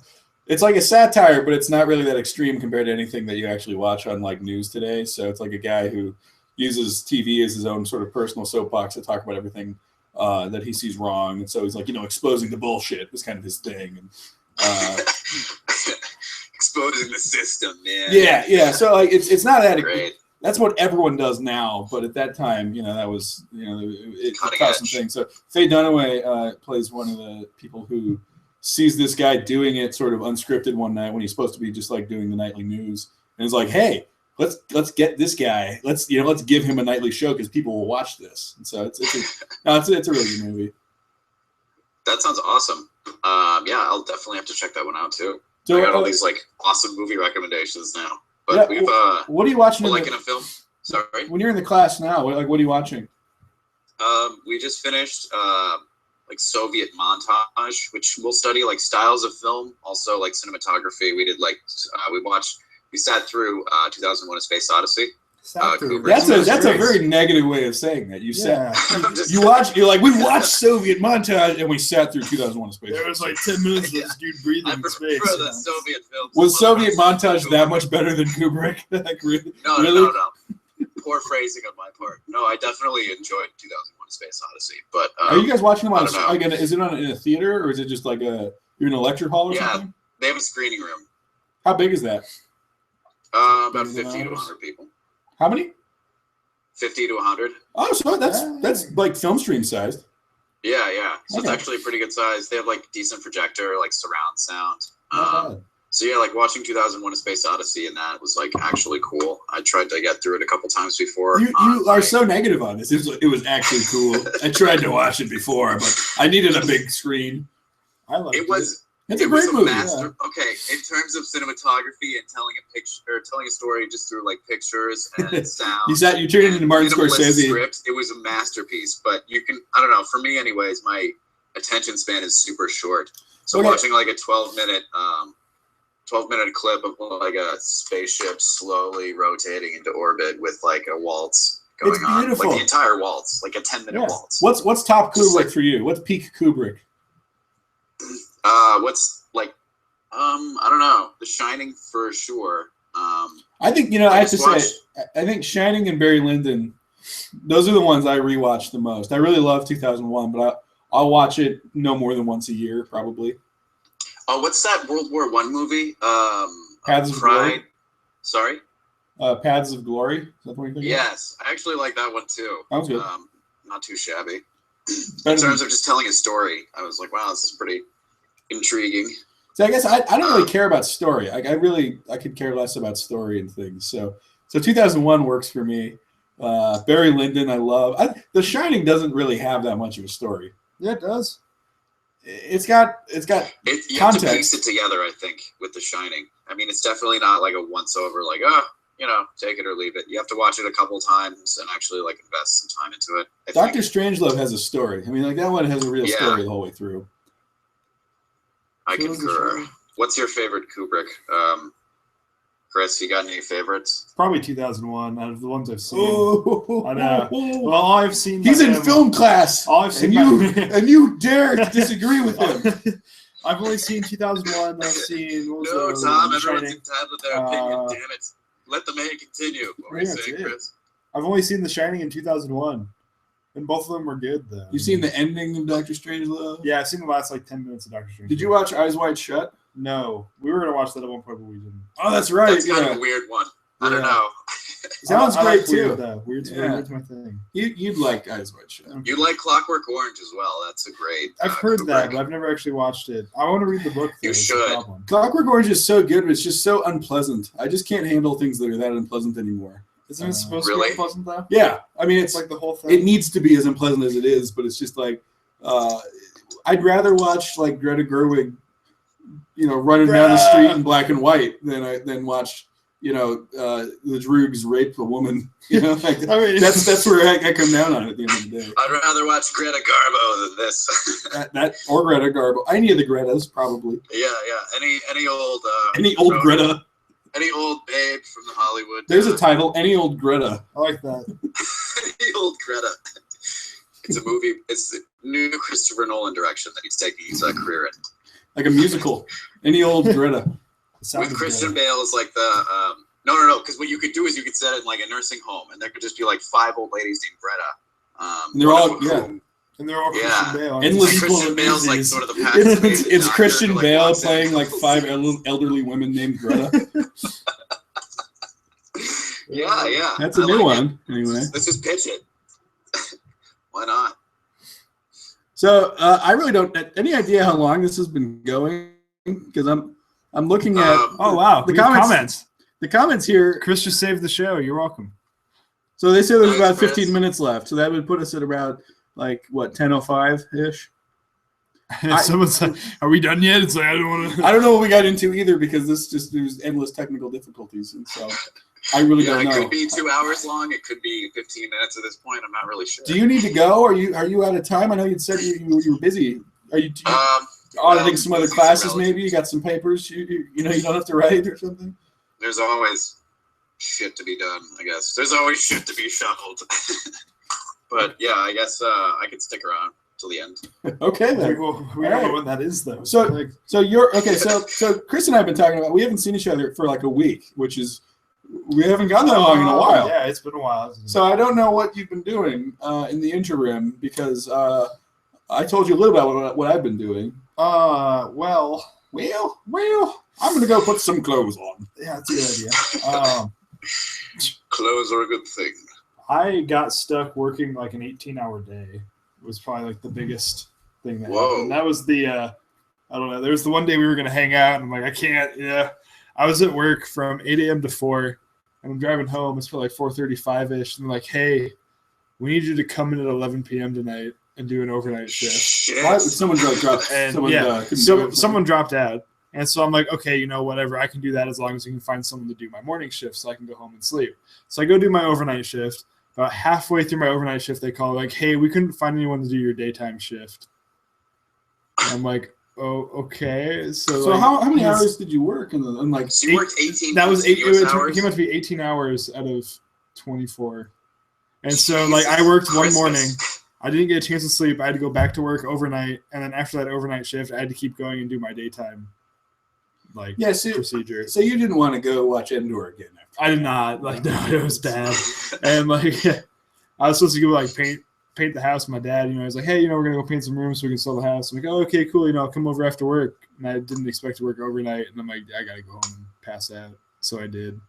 It's like a satire, but it's not really that extreme compared to anything that you actually watch on news today. So it's a guy who uses TV as his own sort of personal soapbox to talk about everything that he sees wrong, and so he's exposing the bullshit is kind of his thing. And exposing the system, man. Yeah. So it's not that great. That's what everyone does now, but at that time, that was it caused some things. So Faye Dunaway plays one of the people who sees this guy doing it sort of unscripted one night when he's supposed to be just doing the nightly news, and is hey, let's get this guy. Let's give him a nightly show because people will watch this. And so it's a really good movie. That sounds awesome. I'll definitely have to check that one out too. So, I got all these awesome movie recommendations now. But we've what are you watching? In a film. Sorry. When you're in the class now, what are you watching? We just finished Soviet montage, which we'll study styles of film, also cinematography. We did we sat through 2001: A Space Odyssey. That's a very negative way of saying that. You said we watched Soviet montage and we sat through 2001: A Space Odyssey. There was 10 minutes of this dude breathing in space. I prefer the Soviet films. Was Soviet montage that much better than Kubrick? No. Poor phrasing on my part. No, I definitely enjoyed 2001: A Space Odyssey. But are you guys watching them is it in a theater or is it just you're in a lecture hall or something? Yeah, they have a screening room. How big is that? About 50 to 100 people. How many? 50 to 100. Oh, so that's like film stream sized. Yeah, yeah. So Okay. it's actually a pretty good size. They have like decent projector, like surround sound. Not bad. So yeah, like watching 2001: A Space Odyssey and that was like actually cool. I tried to get through it a couple times before. You are so negative on this. It was actually cool. I tried to watch it before, but I needed a big screen. I love It was. It's a It was great movie. master. Okay, in terms of cinematography and telling a picture or telling a story just through like pictures and sound. You turned it into Martin minimalist Scorsese. Script, it was a masterpiece. But you can, I don't know. For me, anyways, my attention span is super short. So Okay. watching like a 12-minute clip of like a spaceship slowly rotating into orbit with like a waltz going It's on, beautiful. like the entire waltz, like a 10-minute Yeah. waltz. What's top Just Kubrick like- for you? What's peak Kubrick? What's like, I don't know. The Shining for sure. I think I have to say, I think Shining and Barry Lyndon, those are the ones I rewatch the most. I really love 2001, but I'll watch it no more than once a year, probably. Oh, what's that World War I movie? Paths of Glory. Sorry. Paths of Glory. Is that the one you're thinking of? Yes, I actually like that one too. That was good. Not too shabby. Better In than- terms of just telling a story, I was like, wow, this is pretty intriguing. So I guess I don't really care about story. I could care less about story and things. So 2001 works for me. Barry Lyndon, I love. The Shining doesn't really have that much of a story. Yeah, it does. It's got You have to context. piece it together, I think, with The Shining. I mean, it's definitely not like a once-over, like, take it or leave it. You have to watch it a couple times and actually like invest some time into it. I Dr. think. Strangelove has a story. I mean, like that one has a real Yeah. story the whole way through. I So is The concur. Shining. What's your favorite Kubrick? Chris, you got any favorites? Probably 2001 out of the ones I've seen. Oh, I know. Well, all I've seen. he's by in him- film class, All I've seen. and you dare to disagree with him. I've only seen 2001. I've seen. What was No, the other Tom, one? everyone's Shining. entitled to their opinion. Damn it. Let the man continue. What were you Yeah, saying, that's it. Chris? I've only seen The Shining in 2001, and both of them were good though. You seen the ending of Dr. Strangelove? Yeah, I've seen the last like 10 minutes of Doctor Strange. Did you watch Eyes Wide Shut? No, we were gonna watch that at one point, but we didn't. Oh, that's right. That's kind yeah. of a weird one. I don't Yeah. know. Sounds I great like too. Weird, though. Weird's Yeah. weird's my thing. You'd like Eyes Wide Shut. You like Clockwork Orange as well. That's a great. I've heard that, Kubrick. but I've never actually watched it. I want to read the book. Though, You it's the should. problem. Clockwork Orange is so good, but it's just so unpleasant. I just can't handle things that are that unpleasant anymore. Isn't it supposed to Really? be unpleasant though? Yeah, I mean, It's it's like the whole thing. it needs to be as unpleasant as it is, but it's just like I'd rather watch like Greta Gerwig, running down the street in black and white than watch the Droogs rape a woman. Like, I mean, that's where I come down on it at the end of the day. I'd rather watch Greta Garbo than this. That or Greta Garbo, any of the Gretas probably. Yeah. Any old. Any old Greta. Any old babe from the Hollywood. There's a title. Any old Greta. I like that. Any old Greta. It's a movie. It's the new Christopher Nolan direction that he's taking his career in. Like a musical. Any old Greta. It sounded With Christian good. Bale as like the no, because what you could do is you could set it in like a nursing home, and there could just be like 5 old ladies named Greta. And they're all- one of yeah. whom- And they're all Yeah. Christian Bale. Endless It's people Christian in Bale's like movies. sort of the patsy It's doctor Christian who, like, Bale walks in playing and like goes, 5 elderly women named Greta. Yeah. That's a I new like it. one, anyway. Let's just pitch it. Why not? So I really don't. Any idea how long this has been going? Because I'm looking at Oh wow! The We have comments- the comments here. Chris just saved the show. You're welcome. So they say there's Nice, about Chris. 15 minutes left. So that would put us at about 10:05 ish. Someone's like, "Are we done yet?" It's like I don't want to. I don't know what we got into either because there's endless technical difficulties, and so I really Yeah, don't it know. could be 2 hours long. It could be 15 minutes at this point. I'm not really sure. Do you need to go? Are you out of time? I know you said you were busy. Are you auditing well, some other busy's classes? relative. Maybe you got some papers. You don't have to write or something. There's always shit to be done, I guess. There's always shit to be shuffled. But yeah, I guess I could stick around till the end. Okay then. We don't know when that is though. So- Like, So you're okay. So Chris and I have been talking about. We haven't seen each other for like a week, which is we haven't gone that long in a while. Yeah, it's been a while. Hasn't it? So I don't know what you've been doing in the interim because I told you a little about what I've been doing. Well, I'm gonna go put some clothes on. yeah, that's a good idea. Clothes are a good thing. I got stuck working like an 18-hour day. It was probably like the biggest thing that happened. That was the I don't know. There was the one day we were gonna hang out, and I'm like, I can't. Yeah, I was at work from 8 a.m. to 4, and I'm driving home. It's probably like 4:35ish, and they're like, hey, we need you to come in at 11 p.m. tonight and do an overnight shift. Why? Someone dropped. And someone dropped out. And so I'm like, okay, you know, whatever. I can do that as long as we can find someone to do my morning shift so I can go home and sleep. So I go do my overnight shift. About halfway through my overnight shift, they call like, hey, we couldn't find anyone to do your daytime shift. And I'm like, oh, okay. So like, how many hours did you work? And like, so you worked 18 that was 8 hours? It came out to be 18 hours out of 24. And so like I worked one morning. I didn't get a chance to sleep. I had to go back to work overnight. And then after that overnight shift, I had to keep going and do my daytime procedure. So you didn't want to go watch Endor again? I did not. Like, no, it was bad. And like, I was supposed to go like paint the house. My dad, you know, he's like, hey, you know, we're gonna go paint some rooms so we can sell the house. I'm like, oh, okay, cool. You know, I'll come over after work. And I didn't expect to work overnight. And I'm like, I gotta go home and pass out. So I did.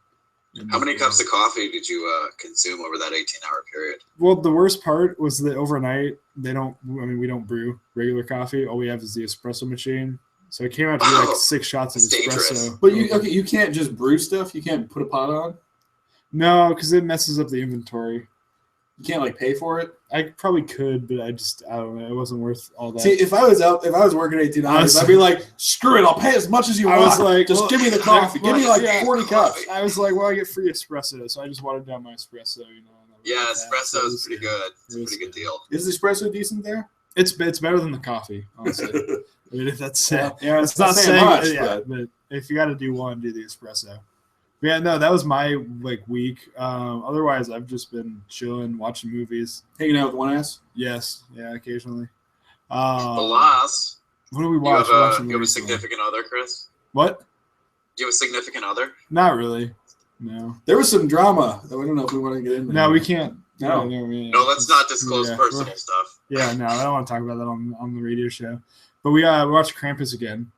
And how many cups of coffee did you consume over that 18-hour period? Well, the worst part was that overnight we don't brew regular coffee. All we have is the espresso machine. So it came out to be like 6 shots of espresso. But you can't just brew stuff? You can't put a pot on? No, because it messes up the inventory. You can't like pay for it? I probably could, but I don't know. It wasn't worth all that. See, if I was working 18 hours, I'd be like, screw it, I'll pay as much as you want. I was like, just give me the coffee. Give me like 40 cups. I was like, well, I get free espresso, so I just watered down my espresso, you know. Yeah, espresso is pretty good. It's a pretty good deal. Is the espresso decent there? It's better than the coffee, honestly. I mean, if that's it's not saying much, but if you got to do one, do the espresso. But yeah, no, that was my week. Otherwise, I've just been chilling, watching movies, hanging out with one ass. Yes, yeah, occasionally. Alas, what do we watch? You have a significant other, Chris? What? Do you have a significant other? Not really. No. There was some drama. I don't know if we want to get into. No, we can't. No, let's not disclose personal stuff. Yeah, no, I don't want to talk about that on the radio show. But we watched Krampus again.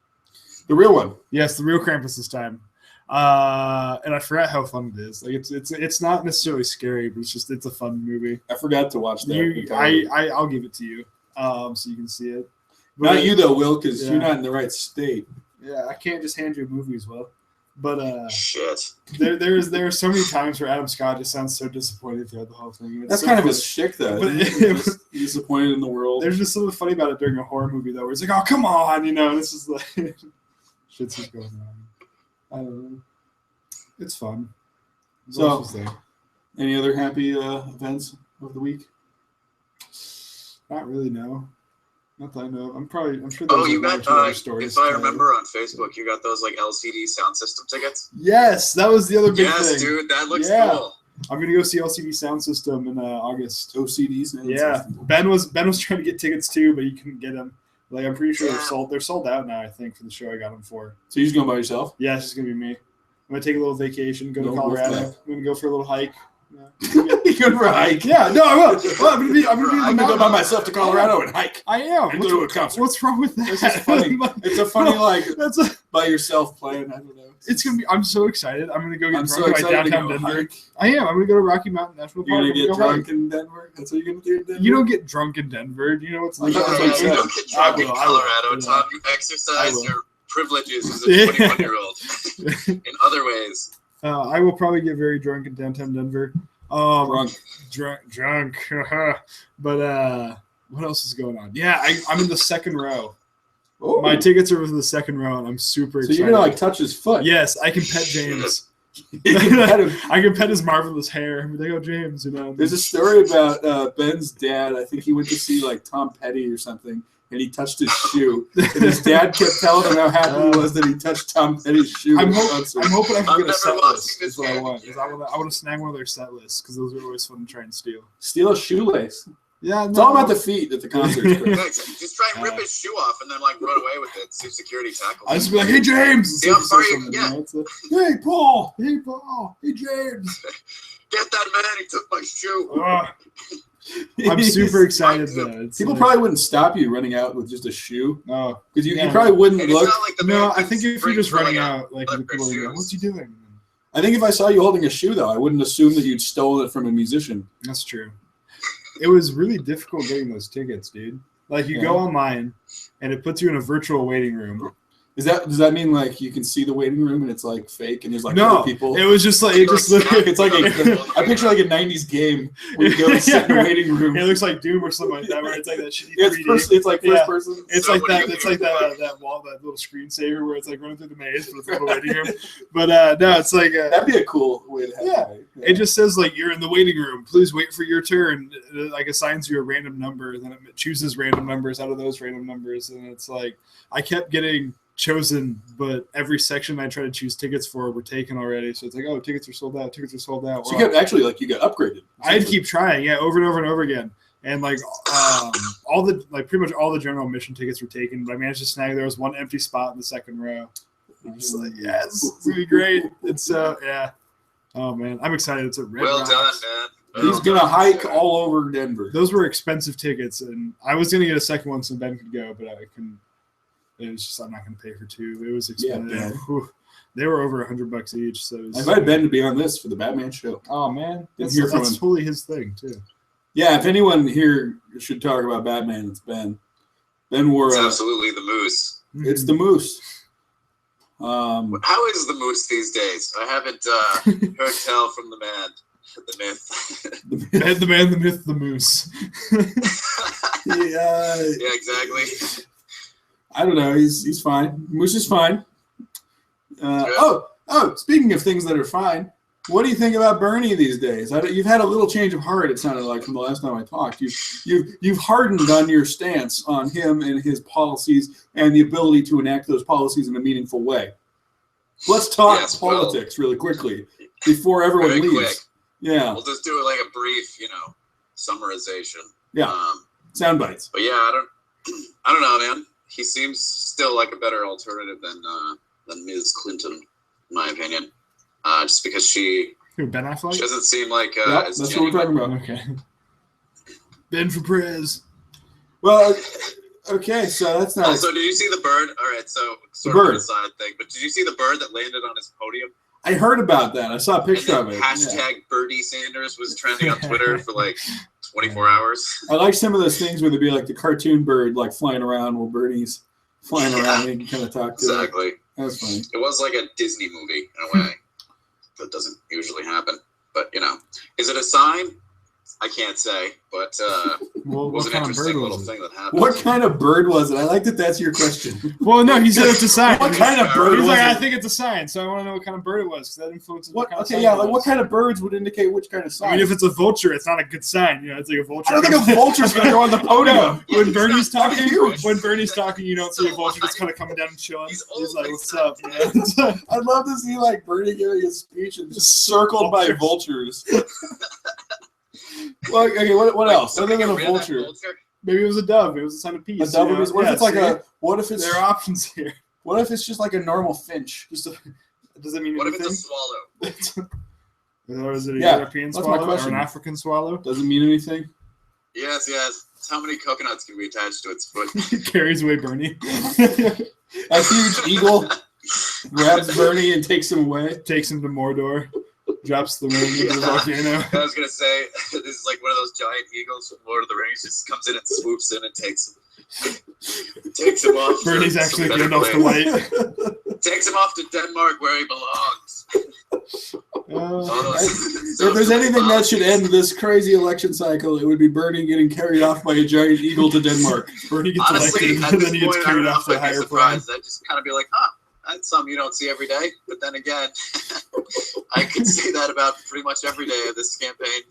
The real one. Yes, the real Krampus this time. And I forgot how fun it is. Like it's not necessarily scary, but it's a fun movie. I forgot to watch that. I'll give it to you, so you can see it. But, not you though, Will, because you're not in the right state. Yeah, I can't just hand you movies, Will. But shit. There are so many times where Adam Scott just sounds so disappointed throughout the whole thing. That's so kind of his shtick, though. But he's disappointed in the world. There's just something funny about it during a horror movie, though, where it's like, oh, come on, you know, and it's just like shit's just going on. I don't know. It's fun. So, any other happy events of the week? Not really, no. Not that I know. I'm sure. Oh, you got if I remember on Facebook, you got those like LCD sound system tickets. Yes, that was the other big thing. Yes, dude, that looks cool. I'm gonna go see LCD Sound System in August. OCDs. Yeah, Ben was trying to get tickets too, but he couldn't get them. Like I'm pretty sure they're sold out now. I think for the show I got them for. So you're just going by yourself? Yeah, it's just gonna be me. I'm gonna take a little vacation, go to Colorado. I'm gonna go for a little hike. You going for a hike? Yeah, no, I will. Well, I'm gonna go by myself to Colorado and hike. I am. And go to a concert. What's wrong with that? It's just funny. It's a funny by yourself plan. I don't know. It's gonna be. I'm so excited. I'm gonna go get drunk by downtown Denver. Hike. I am. I'm gonna go to Rocky Mountain National Park. You're gonna get drunk in Denver. That's what you're gonna do in Denver. You don't get drunk in Denver. Do you know what's like? You don't get drunk in Colorado, Tom. You exercise your privileges as a 21-year-old in other ways. I will probably get very drunk in downtown Denver. Drunk. But what else is going on? Yeah, I'm in the second row. Ooh. My tickets are for the second row, and I'm super excited. So you're gonna touch his foot? Yes, I can pet James. I can pet his marvelous hair. They go, James. You know. There's a story about Ben's dad. I think he went to see like Tom Petty or something. And he touched his shoe. And his dad kept telling him how happy he was that he touched Tom Petty's shoe. I'm hoping I can get a set list. Is what I want. I want to snag one of their set lists because those are always fun to try and steal. Steal a shoelace. Yeah, it's all about the feet at the concert. Just try and rip his shoe off and then like run away with it. See if security tackles. I just be like, hey James. See how far you get. Hey Paul. Hey Paul. Hey James. Get that man. He took my shoe. I'm super excited though. People probably wouldn't stop you running out with just a shoe. No, because you probably wouldn't look. Like no, I think if you're just running out, like the people are going, "What's he doing?" I think if I saw you holding a shoe, though, I wouldn't assume that you'd stolen it from a musician. That's true. It was really difficult getting those tickets, dude. Like, you go online, and it puts you in a virtual waiting room. Does that mean like you can see the waiting room and it's like fake and there's like other people? It was just like it's like I picture like a '90s game where you go and sit in the waiting room. It looks like Doom or something like that, where it's like that shitty 3D. It's like first person. It's like that. It's like that wall, that little screensaver where it's like running through the maze, but it's a little waiting room. But no, it's like that'd be a cool way to have it. It just says like you're in the waiting room. Please wait for your turn. It, like assigns you a random number, and then it chooses random numbers out of those random numbers, and it's like I kept getting chosen, but every section I tried to choose tickets for were taken already. So it's like, oh, tickets are sold out. Tickets are sold out. So you got upgraded. I had to keep trying, over and over and over again. And like pretty much all the general admission tickets were taken, but I managed to snag. There was one empty spot in the second row. I'm just like, yes, it's gonna be great. It's yeah. Oh man, I'm excited. It's a Red Well Rocks. done, man. He's gonna hike all over Denver. Those were expensive tickets, and I was gonna get a second one so Ben could go, but I couldn't. It was just I'm not going to pay for two. It was expensive. Yeah, they were over $100 each. So I invited Ben to be on this for the Batman show. Oh man, that's totally his thing too. Yeah, if anyone here should talk about Batman, it's Ben. Ben wore. It's absolutely the Moose. It's the Moose. How is the Moose these days? I haven't heard tell from the man, the myth. the man, the myth, the Moose. Yeah, exactly. I don't know. He's fine. Moose is fine. Speaking of things that are fine, what do you think about Bernie these days? You've had a little change of heart. It sounded like from the last time I talked. You've hardened on your stance on him and his policies and the ability to enact those policies in a meaningful way. Let's talk politics really quickly before everyone leaves. Quick. Yeah, we'll just do it like a brief, summarization. Yeah, sound bites. But yeah, I don't know, man. He seems still like a better alternative than Ms. Clinton, in my opinion. Just because she Ben Affleck? She doesn't seem like that's what we're talking about. Okay. Ben for Prez. Well, okay, so that's not. Also, did you see the bird? All right, so sort of a side thing, but did you see the bird that landed on his podium? I heard about that. I saw a picture of it. Hashtag Bernie Sanders was trending on Twitter for like 24 hours. I like some of those things where there'd be like the cartoon bird like flying around while Bernie's flying around and you can kind of talk to Exactly. That was funny. It was like a Disney movie in a way. That doesn't usually happen. But, is it a sign? I can't say, but it was an interesting little thing that happened. What kind of bird was it? I like that that's your question. Well, no, he said it's a sign. What kind of bird was it? I think it's a sign, so I want to know what kind of bird it was, because that influences what kind of sign like what kind of birds would indicate which kind of sign? I mean, if it's a vulture, it's not a good sign. It's like a vulture. I don't think a vulture's going to go on the podium. When Bernie's talking, you don't see a vulture that's kind of coming down and chilling. He's like, what's up? I'd love to see like Bernie giving a speech and just circled by vultures. Well, okay, what else? Other than a vulture. Maybe it was a dove. It was a sign of peace. A dove. What if it's like what if it's... There are options here. What if it's just like a normal finch? Does it mean what anything? What if it's a swallow? Or is it a European swallow or an African swallow? Does it mean anything? Yes. How many coconuts can be attached to its foot? Carries away Bernie. A huge eagle grabs Bernie and takes him away. Takes him to Mordor. Drops the ring into the volcano. I was going to say, this is like one of those giant eagles from Lord of the Rings. Just comes in and swoops in and takes him off. Bernie's actually Gandalf the White. Takes him off to Denmark where he belongs. If there's anything that should end this crazy election cycle, it would be Bernie getting carried off by a giant eagle to Denmark. Bernie gets elected and then he gets carried off to a higher plane. I'd just kind of be like, that's something you don't see every day. But then again, I can say that about pretty much every day of this campaign.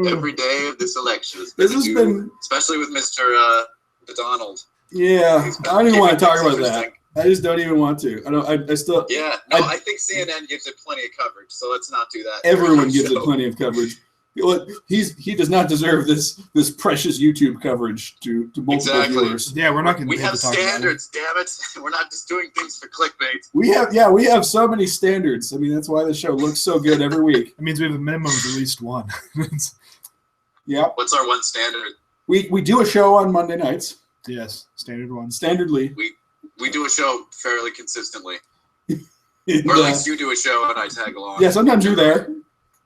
Every day of this election. This has been... Especially with Mr. Donald. Yeah, I don't even want to talk about that. I just don't even want to. I still... Yeah, no, I think CNN gives it plenty of coverage, so let's not do that. Everyone gives it plenty of coverage. He does not deserve this precious YouTube coverage to multiple viewers. Yeah, we're not going to. We have standards, damn it! We're not just doing things for clickbait. We have so many standards. I mean, that's why the show looks so good every week. It means we have a minimum of at least one. Yeah. What's our one standard? We do a show on Monday nights. Yes, standard one. Standardly. We do a show fairly consistently. Or at least you do a show and I tag along. Yeah, sometimes you're there.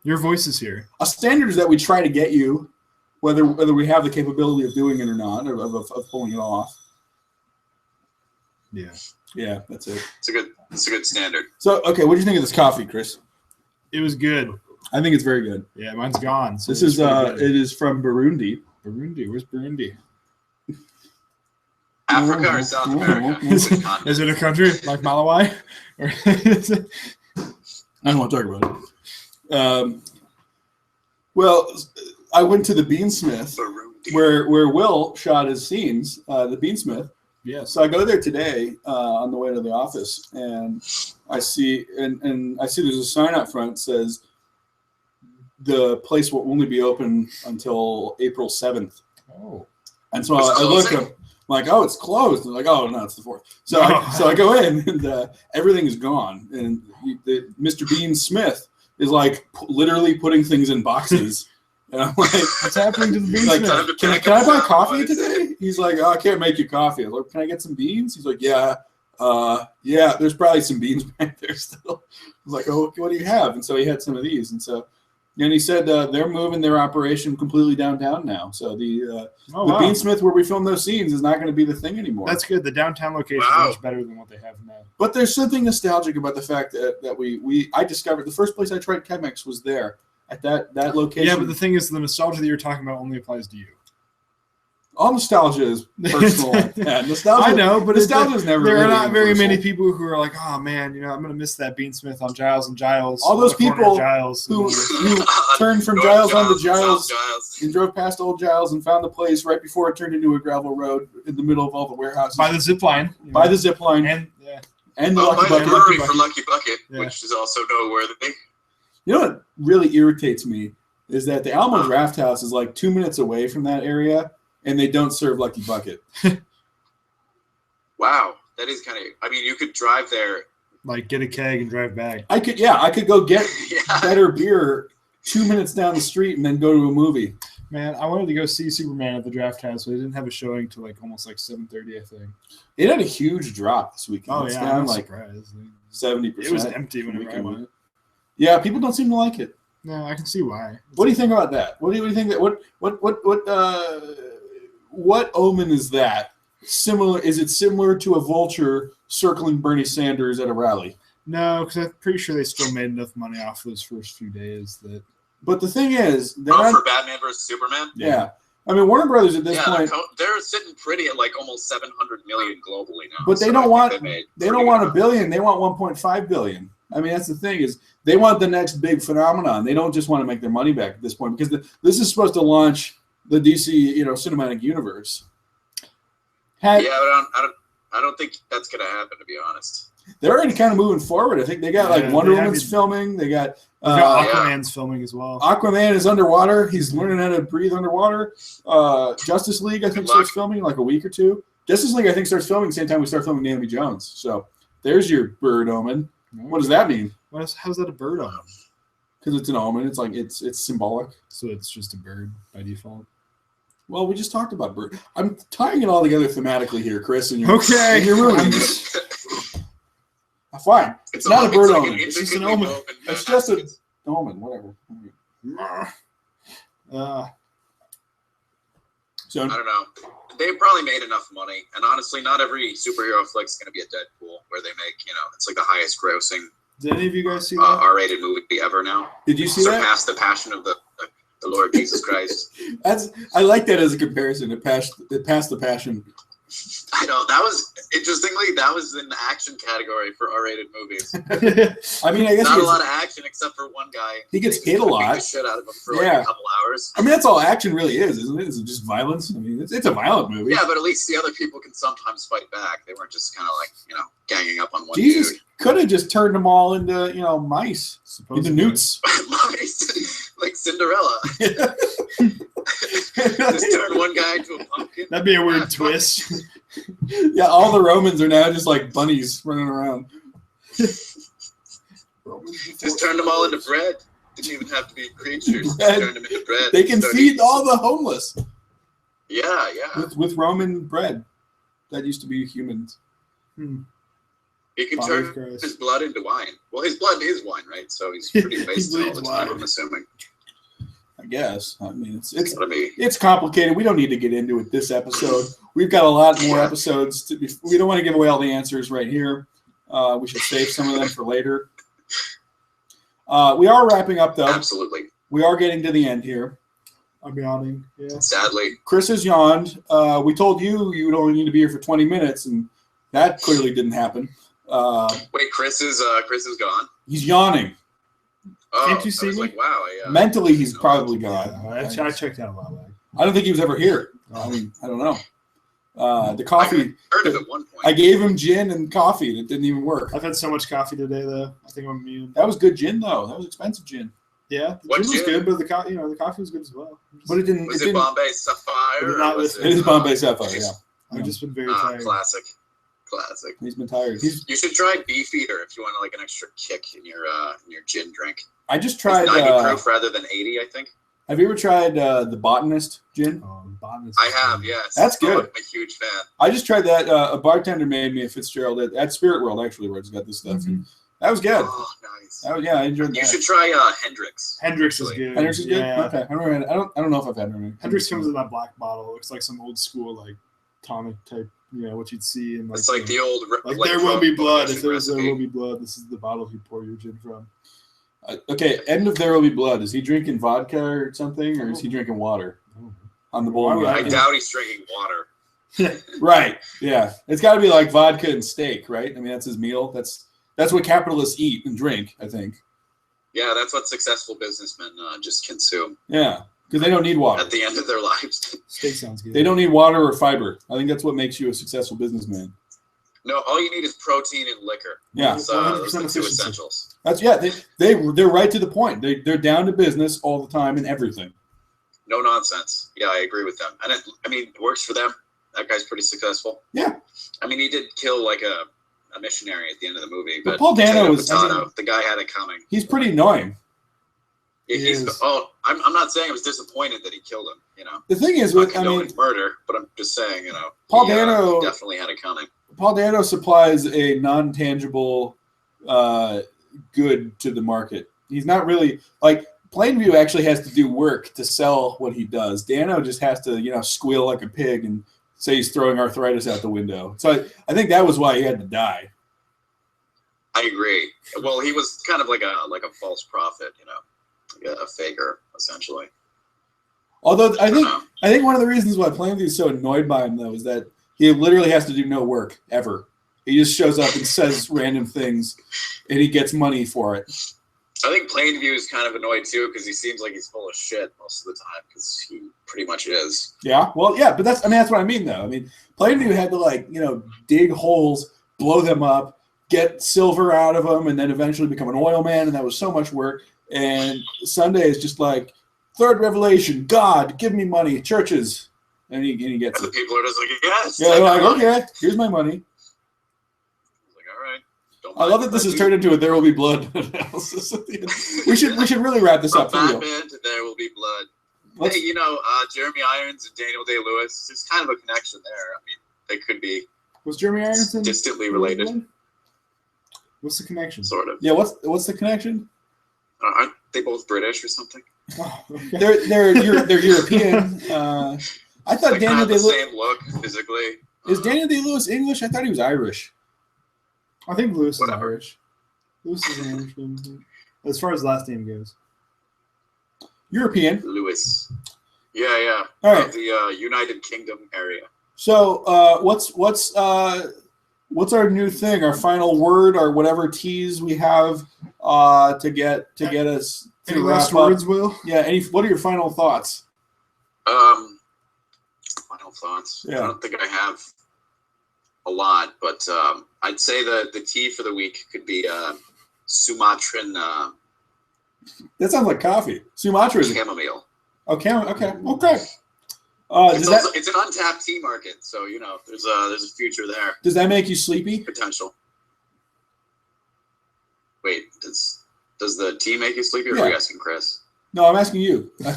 Your voice is here. A standard is that we try to get you, whether we have the capability of doing it or not, or of pulling it off. Yeah. Yeah, that's it. It's a good standard. So, okay, what do you think of this coffee, Chris? It was good. I think it's very good. Yeah, mine's gone. So this is it is from Burundi. Burundi. Where's Burundi? Africa or South America? Is it a country like Malawi? Or is it... I don't want to talk about it. Well, I went to the Beansmith where Will shot his scenes. The Beansmith. Yeah. So I go there today on the way to the office, and I see there's a sign out front that says the place will only be open until April 7th. Oh. And so I look up, I'm like, oh, it's closed. And like, oh no, it's the 4th. So I go in, and everything is gone. And Mr. Bean Smith is like literally putting things in boxes. And I'm like, what's happening to the beans? Like, can I buy coffee today? He's like, oh, I can't make you coffee. I was like, can I get some beans? He's like, yeah, there's probably some beans back there still. I was like, oh, what do you have? And so he had some of these. And he said they're moving their operation completely downtown now. So the Beansmith where we filmed those scenes is not going to be the thing anymore. That's good. The downtown location is much better than what they have now. But there's something nostalgic about the fact that I discovered the first place I tried Chemex was there. At that location. Yeah, but the thing is, the nostalgia that you're talking about only applies to you. All nostalgia is personal. Yeah, nostalgia. I know, but nostalgia is never. There really are not very universal. many people who are like, "Oh man, I'm gonna miss that Beansmith on Giles and Giles." All those people Giles who turned from Giles onto Giles and drove past old Giles and found the place right before it turned into a gravel road in the middle of all the warehouses. By the zip line. By the zip line. And the Lucky Bucket. Brewery for Lucky Bucket, which is also noteworthy. You know what really irritates me is that the Alamo Draft House is like 2 minutes away from that area, and they don't serve Lucky Bucket. Wow, that is kind of. I mean, you could drive there, like get a keg and drive back. I could go get better beer 2 minutes down the street and then go to a movie. Man, I wanted to go see Superman at the Draft House, but they didn't have a showing till almost 7:30, I think. It had a huge drop this weekend. Oh, it's yeah, down I'm like surprised. 70%. It was empty whenever I went. Yeah, people don't seem to like it. No, I can see why. What do you think about that? What do you think that what omen is that? Is it similar to a vulture circling Bernie Sanders at a rally? No, because I'm pretty sure they still made enough money off those first few days that. But the thing is, for Batman versus Superman. Yeah. I mean, Warner Brothers at this point, they're sitting pretty at almost 700 million globally now. But they don't want $1 billion. They want 1.5 billion. I mean, that's the thing is they want the next big phenomenon. They don't just want to make their money back at this point because this is supposed to launch the DC, cinematic universe. But I don't think that's going to happen, to be honest. They're already kind of moving forward. I think they got Wonder Woman's filming. They got Aquaman's filming as well. Aquaman is underwater. He's learning how to breathe underwater. Justice League, I think, starts filming in a week or two. Justice League, I think, starts filming the same time we start filming Naomi Jones. So there's your bird omen. What does that mean? How's that a bird omen? Because it's an omen. It's it's symbolic. So it's just a bird by default. Well, we just talked about bird. I'm tying it all together thematically here, Chris. And you're okay. You're ruining it. Fine. It's not a bird omen. It's just an omen. It's just an omen. Whatever. So I don't know. They probably made enough money, and honestly, not every superhero flick is going to be a Deadpool, where they make it's the highest grossing. Did any of you guys see that R-rated movie ever now? Did you see that? Surpassed the passion of the Lord Jesus Christ. I like that as a comparison. It passed the passion. I know that was interestingly that was in the action category for R-rated movies. I mean, I guess not a lot of action except for one guy. He gets hit a lot. The shit out of him for a couple hours. I mean, that's all action really is, isn't it? Is it just violence? I mean, it's a violent movie. Yeah, but at least the other people can sometimes fight back. They weren't just kind of ganging up on one Jesus dude. Could have just turned them all into mice, into newts. Mice, like Cinderella. Just turn one guy into a pumpkin. That'd be a weird twist. Yeah, all the Romans are now just like bunnies running around. Just turned them all into bread. Didn't even have to be creatures. Just turned them into bread. They can feed all the homeless. Yeah. With Roman bread. That used to be humans. He can turn his blood into wine. Well, his blood is wine, right? So he's pretty wasted all the time, I'm assuming. I guess. I mean, it's complicated. We don't need to get into it this episode. We've got a lot more episodes. We don't want to give away all the answers right here. We should save some of them for later. We are wrapping up, though. Absolutely. We are getting to the end here. I'm yawning. Yeah. Sadly. Chris has yawned. We told you would only need to be here for 20 minutes, and that clearly didn't happen. Wait, Chris is gone? He's yawning. Oh, can't you see me? Like, wow. Mentally, he's probably gone. Yeah, I checked out a while back. I don't think he was ever here. I mean, I don't know. The coffee. I heard of it at one point. I gave him gin and coffee, and it didn't even work. I've had so much coffee today, though. I think I'm immune. That was good gin, though. That was expensive gin. Yeah, the gin was good, but the coffee was good as well. But it didn't. Was it Bombay Sapphire? It is Bombay Sapphire. Yeah. I've just been very tired. Classic. He's been tired. You should try Beefeater if you want like an extra kick in your gin drink. I just tried 90 proof rather than 80, I think. Have you ever tried the Botanist gin? Botanist. I have, yes. That's good. I'm a huge fan. I just tried that. A bartender made me a Fitzgerald at Spirit World, actually, where it's got this stuff. Mm-hmm. That was good. Oh, nice. I enjoyed that. You should try Hendrix. Hendrix is good. Hendrix is good? Yeah. Okay. I don't know if I've had Hendrix. Hendrix comes in that black bottle. It looks like some old school, like, tonic type, what you'd see in, like, it's like the old... Like, There Will Be Blood. If there was There Will Be Blood, this is the bottle you pour your gin from. Okay, end of There Will Be Blood. Is he drinking vodka or something, or is he drinking water on the bowl? I doubt he's drinking water. Right, yeah. It's got to be like vodka and steak, right? I mean, that's his meal. That's what capitalists eat and drink, I think. Yeah, that's what successful businessmen just consume. Yeah, because they don't need water. At the end of their lives. Steak sounds good. They don't need water or fiber. I think that's what makes you a successful businessman. No, all you need is protein and liquor. Yeah, those are the two essentials. They're right to the point. They're down to business all the time and everything. No nonsense. Yeah, I agree with them. And it works for them. That guy's pretty successful. Yeah. I mean, he did kill like a missionary at the end of the movie, but Paul Dano was the guy had it coming. He's pretty annoying. I'm not saying I was disappointed that he killed him. The thing is, murder, but I'm just saying, Paul Dano definitely had it coming. Paul Dano supplies a non-tangible good to the market. He's not really like Plainview actually has to do work to sell what he does. Dano just has to, squeal like a pig and say he's throwing arthritis out the window. So I think that was why he had to die. I agree. Well, he was kind of like a false prophet, a faker essentially. Although I think one of the reasons why Plainview is so annoyed by him though is that he literally has to do no work ever. He just shows up and says random things, and he gets money for it. I think Plainview is kind of annoyed too because he seems like he's full of shit most of the time because he pretty much is. Yeah, well, yeah, but that's what I mean though. I mean, Plainview had to dig holes, blow them up, get silver out of them, and then eventually become an oil man, and that was so much work. And Sunday is just like third revelation: God, give me money, churches, and he gets and it. The people are just like, yes. Yeah, they're like, okay, here's my money. I love that this has turned into a There Will Be Blood analysis. We should really wrap this up for real. Batman to There Will Be Blood. Hey, Jeremy Irons and Daniel Day-Lewis. There's kind of a connection there. I mean, they could be. Was Jeremy Irons distantly related? What's the connection? Sort of. Yeah. What's the connection? Aren't they both British or something? Oh, okay. They're European. I thought Daniel Day-Lewis. Same look physically. Is Daniel Day-Lewis English? I thought he was Irish. I think Lewis is Irish. Lewis is an Irishman. As far as last name goes. European. Lewis. Yeah. All right. The United Kingdom area. So what's our new thing? Our final word or whatever tease we have to get us to any last words, Will? Yeah. What are your final thoughts? Final thoughts. Yeah. I don't think I have a lot, but I'd say the tea for the week could be Sumatran. That sounds like coffee. Sumatra is chamomile. Okay. It's an untapped tea market, so there's a future there. Does that make you sleepy? Potential. Wait, does the tea make you sleepy, or yeah. are you asking Chris? No, I'm asking you. I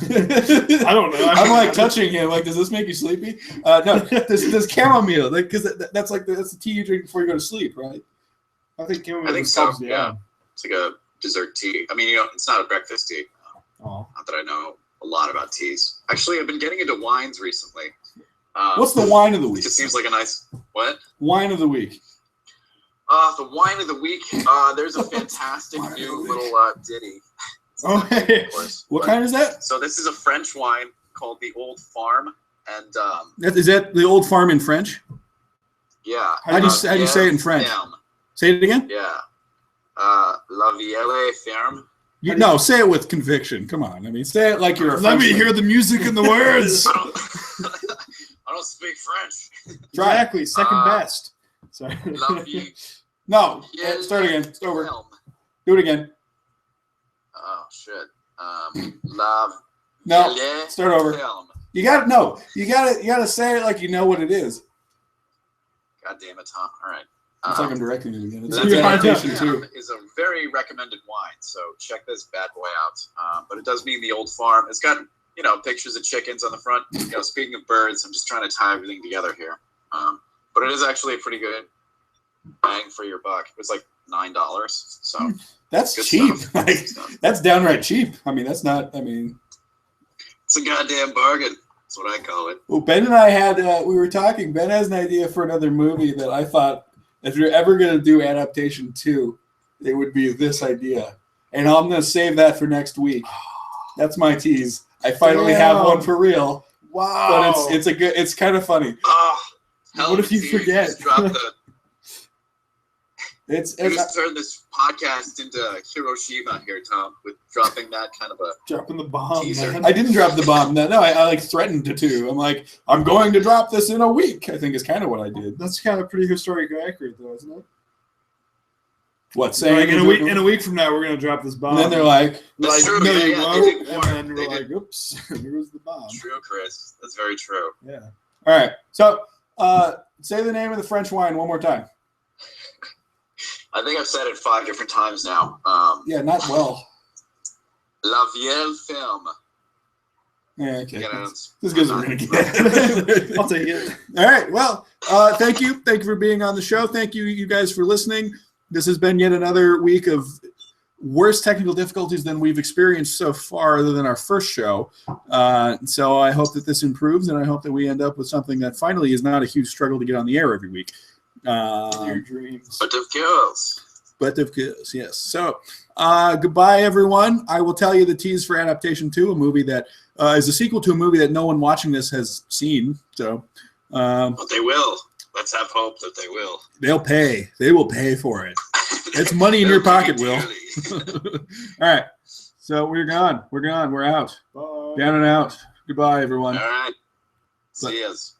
don't know. I'm like touching him. Like, does this make you sleepy? No. Does chamomile? Because that's the tea you drink before you go to sleep, right? I think I think so. Yeah, it's like a dessert tea. I mean, it's not a breakfast tea. Oh. Not that I know a lot about teas. Actually, I've been getting into wines recently. What's the wine of the week? It just seems like a nice what? Wine of the week. The wine of the week. There's a fantastic new little ditty. Oh, hey. What kind is that? So this is a French wine called the Old Farm, and is that the Old Farm in French? Yeah. How do you say it in French? Ferme. Say it again. Yeah. La Vielle Ferme. No, say it with conviction. Come on. I mean, say it like you're a Let Frenchman. me hear the music and the words. I don't speak French. Exactly. Second best. Sorry. La Vie. No. Start again. It's over. Film. Do it again. Oh shit. La No. Vielle Start over. Film. You gotta say it like you know what it is. God damn it, Tom. All right. It's like I'm directing it again. It's That's an adaptation too. Is a very recommended wine, so check this bad boy out. But it does mean the Old Farm. It's got pictures of chickens on the front. Speaking of birds, I'm just trying to tie everything together here. But it is actually a pretty good bang for your buck. It was like $9, so that's cheap. That's downright cheap. I mean, that's not. I mean, it's a goddamn bargain. That's what I call it. Well, Ben and I had we were talking. Ben has an idea for another movie that I thought, if you're ever going to do adaptation 2, it would be this idea. And I'm going to save that for next week. That's my tease. I finally have one for real. Wow. But it's kind of funny. What if you forget? You just turned this podcast into Hiroshima here, Tom, with dropping that kind of a dropping the bomb. I didn't drop the bomb. No, I like threatened to. I'm like, I'm going to drop this in a week. I think is kind of what I did. That's kind of pretty historically accurate, though, isn't it? What saying? In a week from now, we're going to drop this bomb. And then they're like, "That's true." No, you won't. And then we're like, "Oops, here goes the bomb." True, Chris. That's very true. Yeah. All right. So, say the name of the French wine one more time. I think I've said it 5 different times now. Yeah, not well. La Vielle Film. Yeah, okay. That's as good as we're going to get. I'll take it. All right. Well, thank you. Thank you for being on the show. Thank you guys for listening. This has been yet another week of worse technical difficulties than we've experienced so far, other than our first show. So I hope that this improves, and I hope that we end up with something that finally is not a huge struggle to get on the air every week. Your dreams. But of course. Yes. So, goodbye, everyone. I will tell you the tease for Adaptation 2, a movie that is a sequel to a movie that no one watching this has seen. So, but they will. Let's have hope that they will. They'll pay. They will pay for it. It's money in your pocket, Will. All right. So we're gone. We're out. Bye. Down and out. Goodbye, everyone. All right. See yous.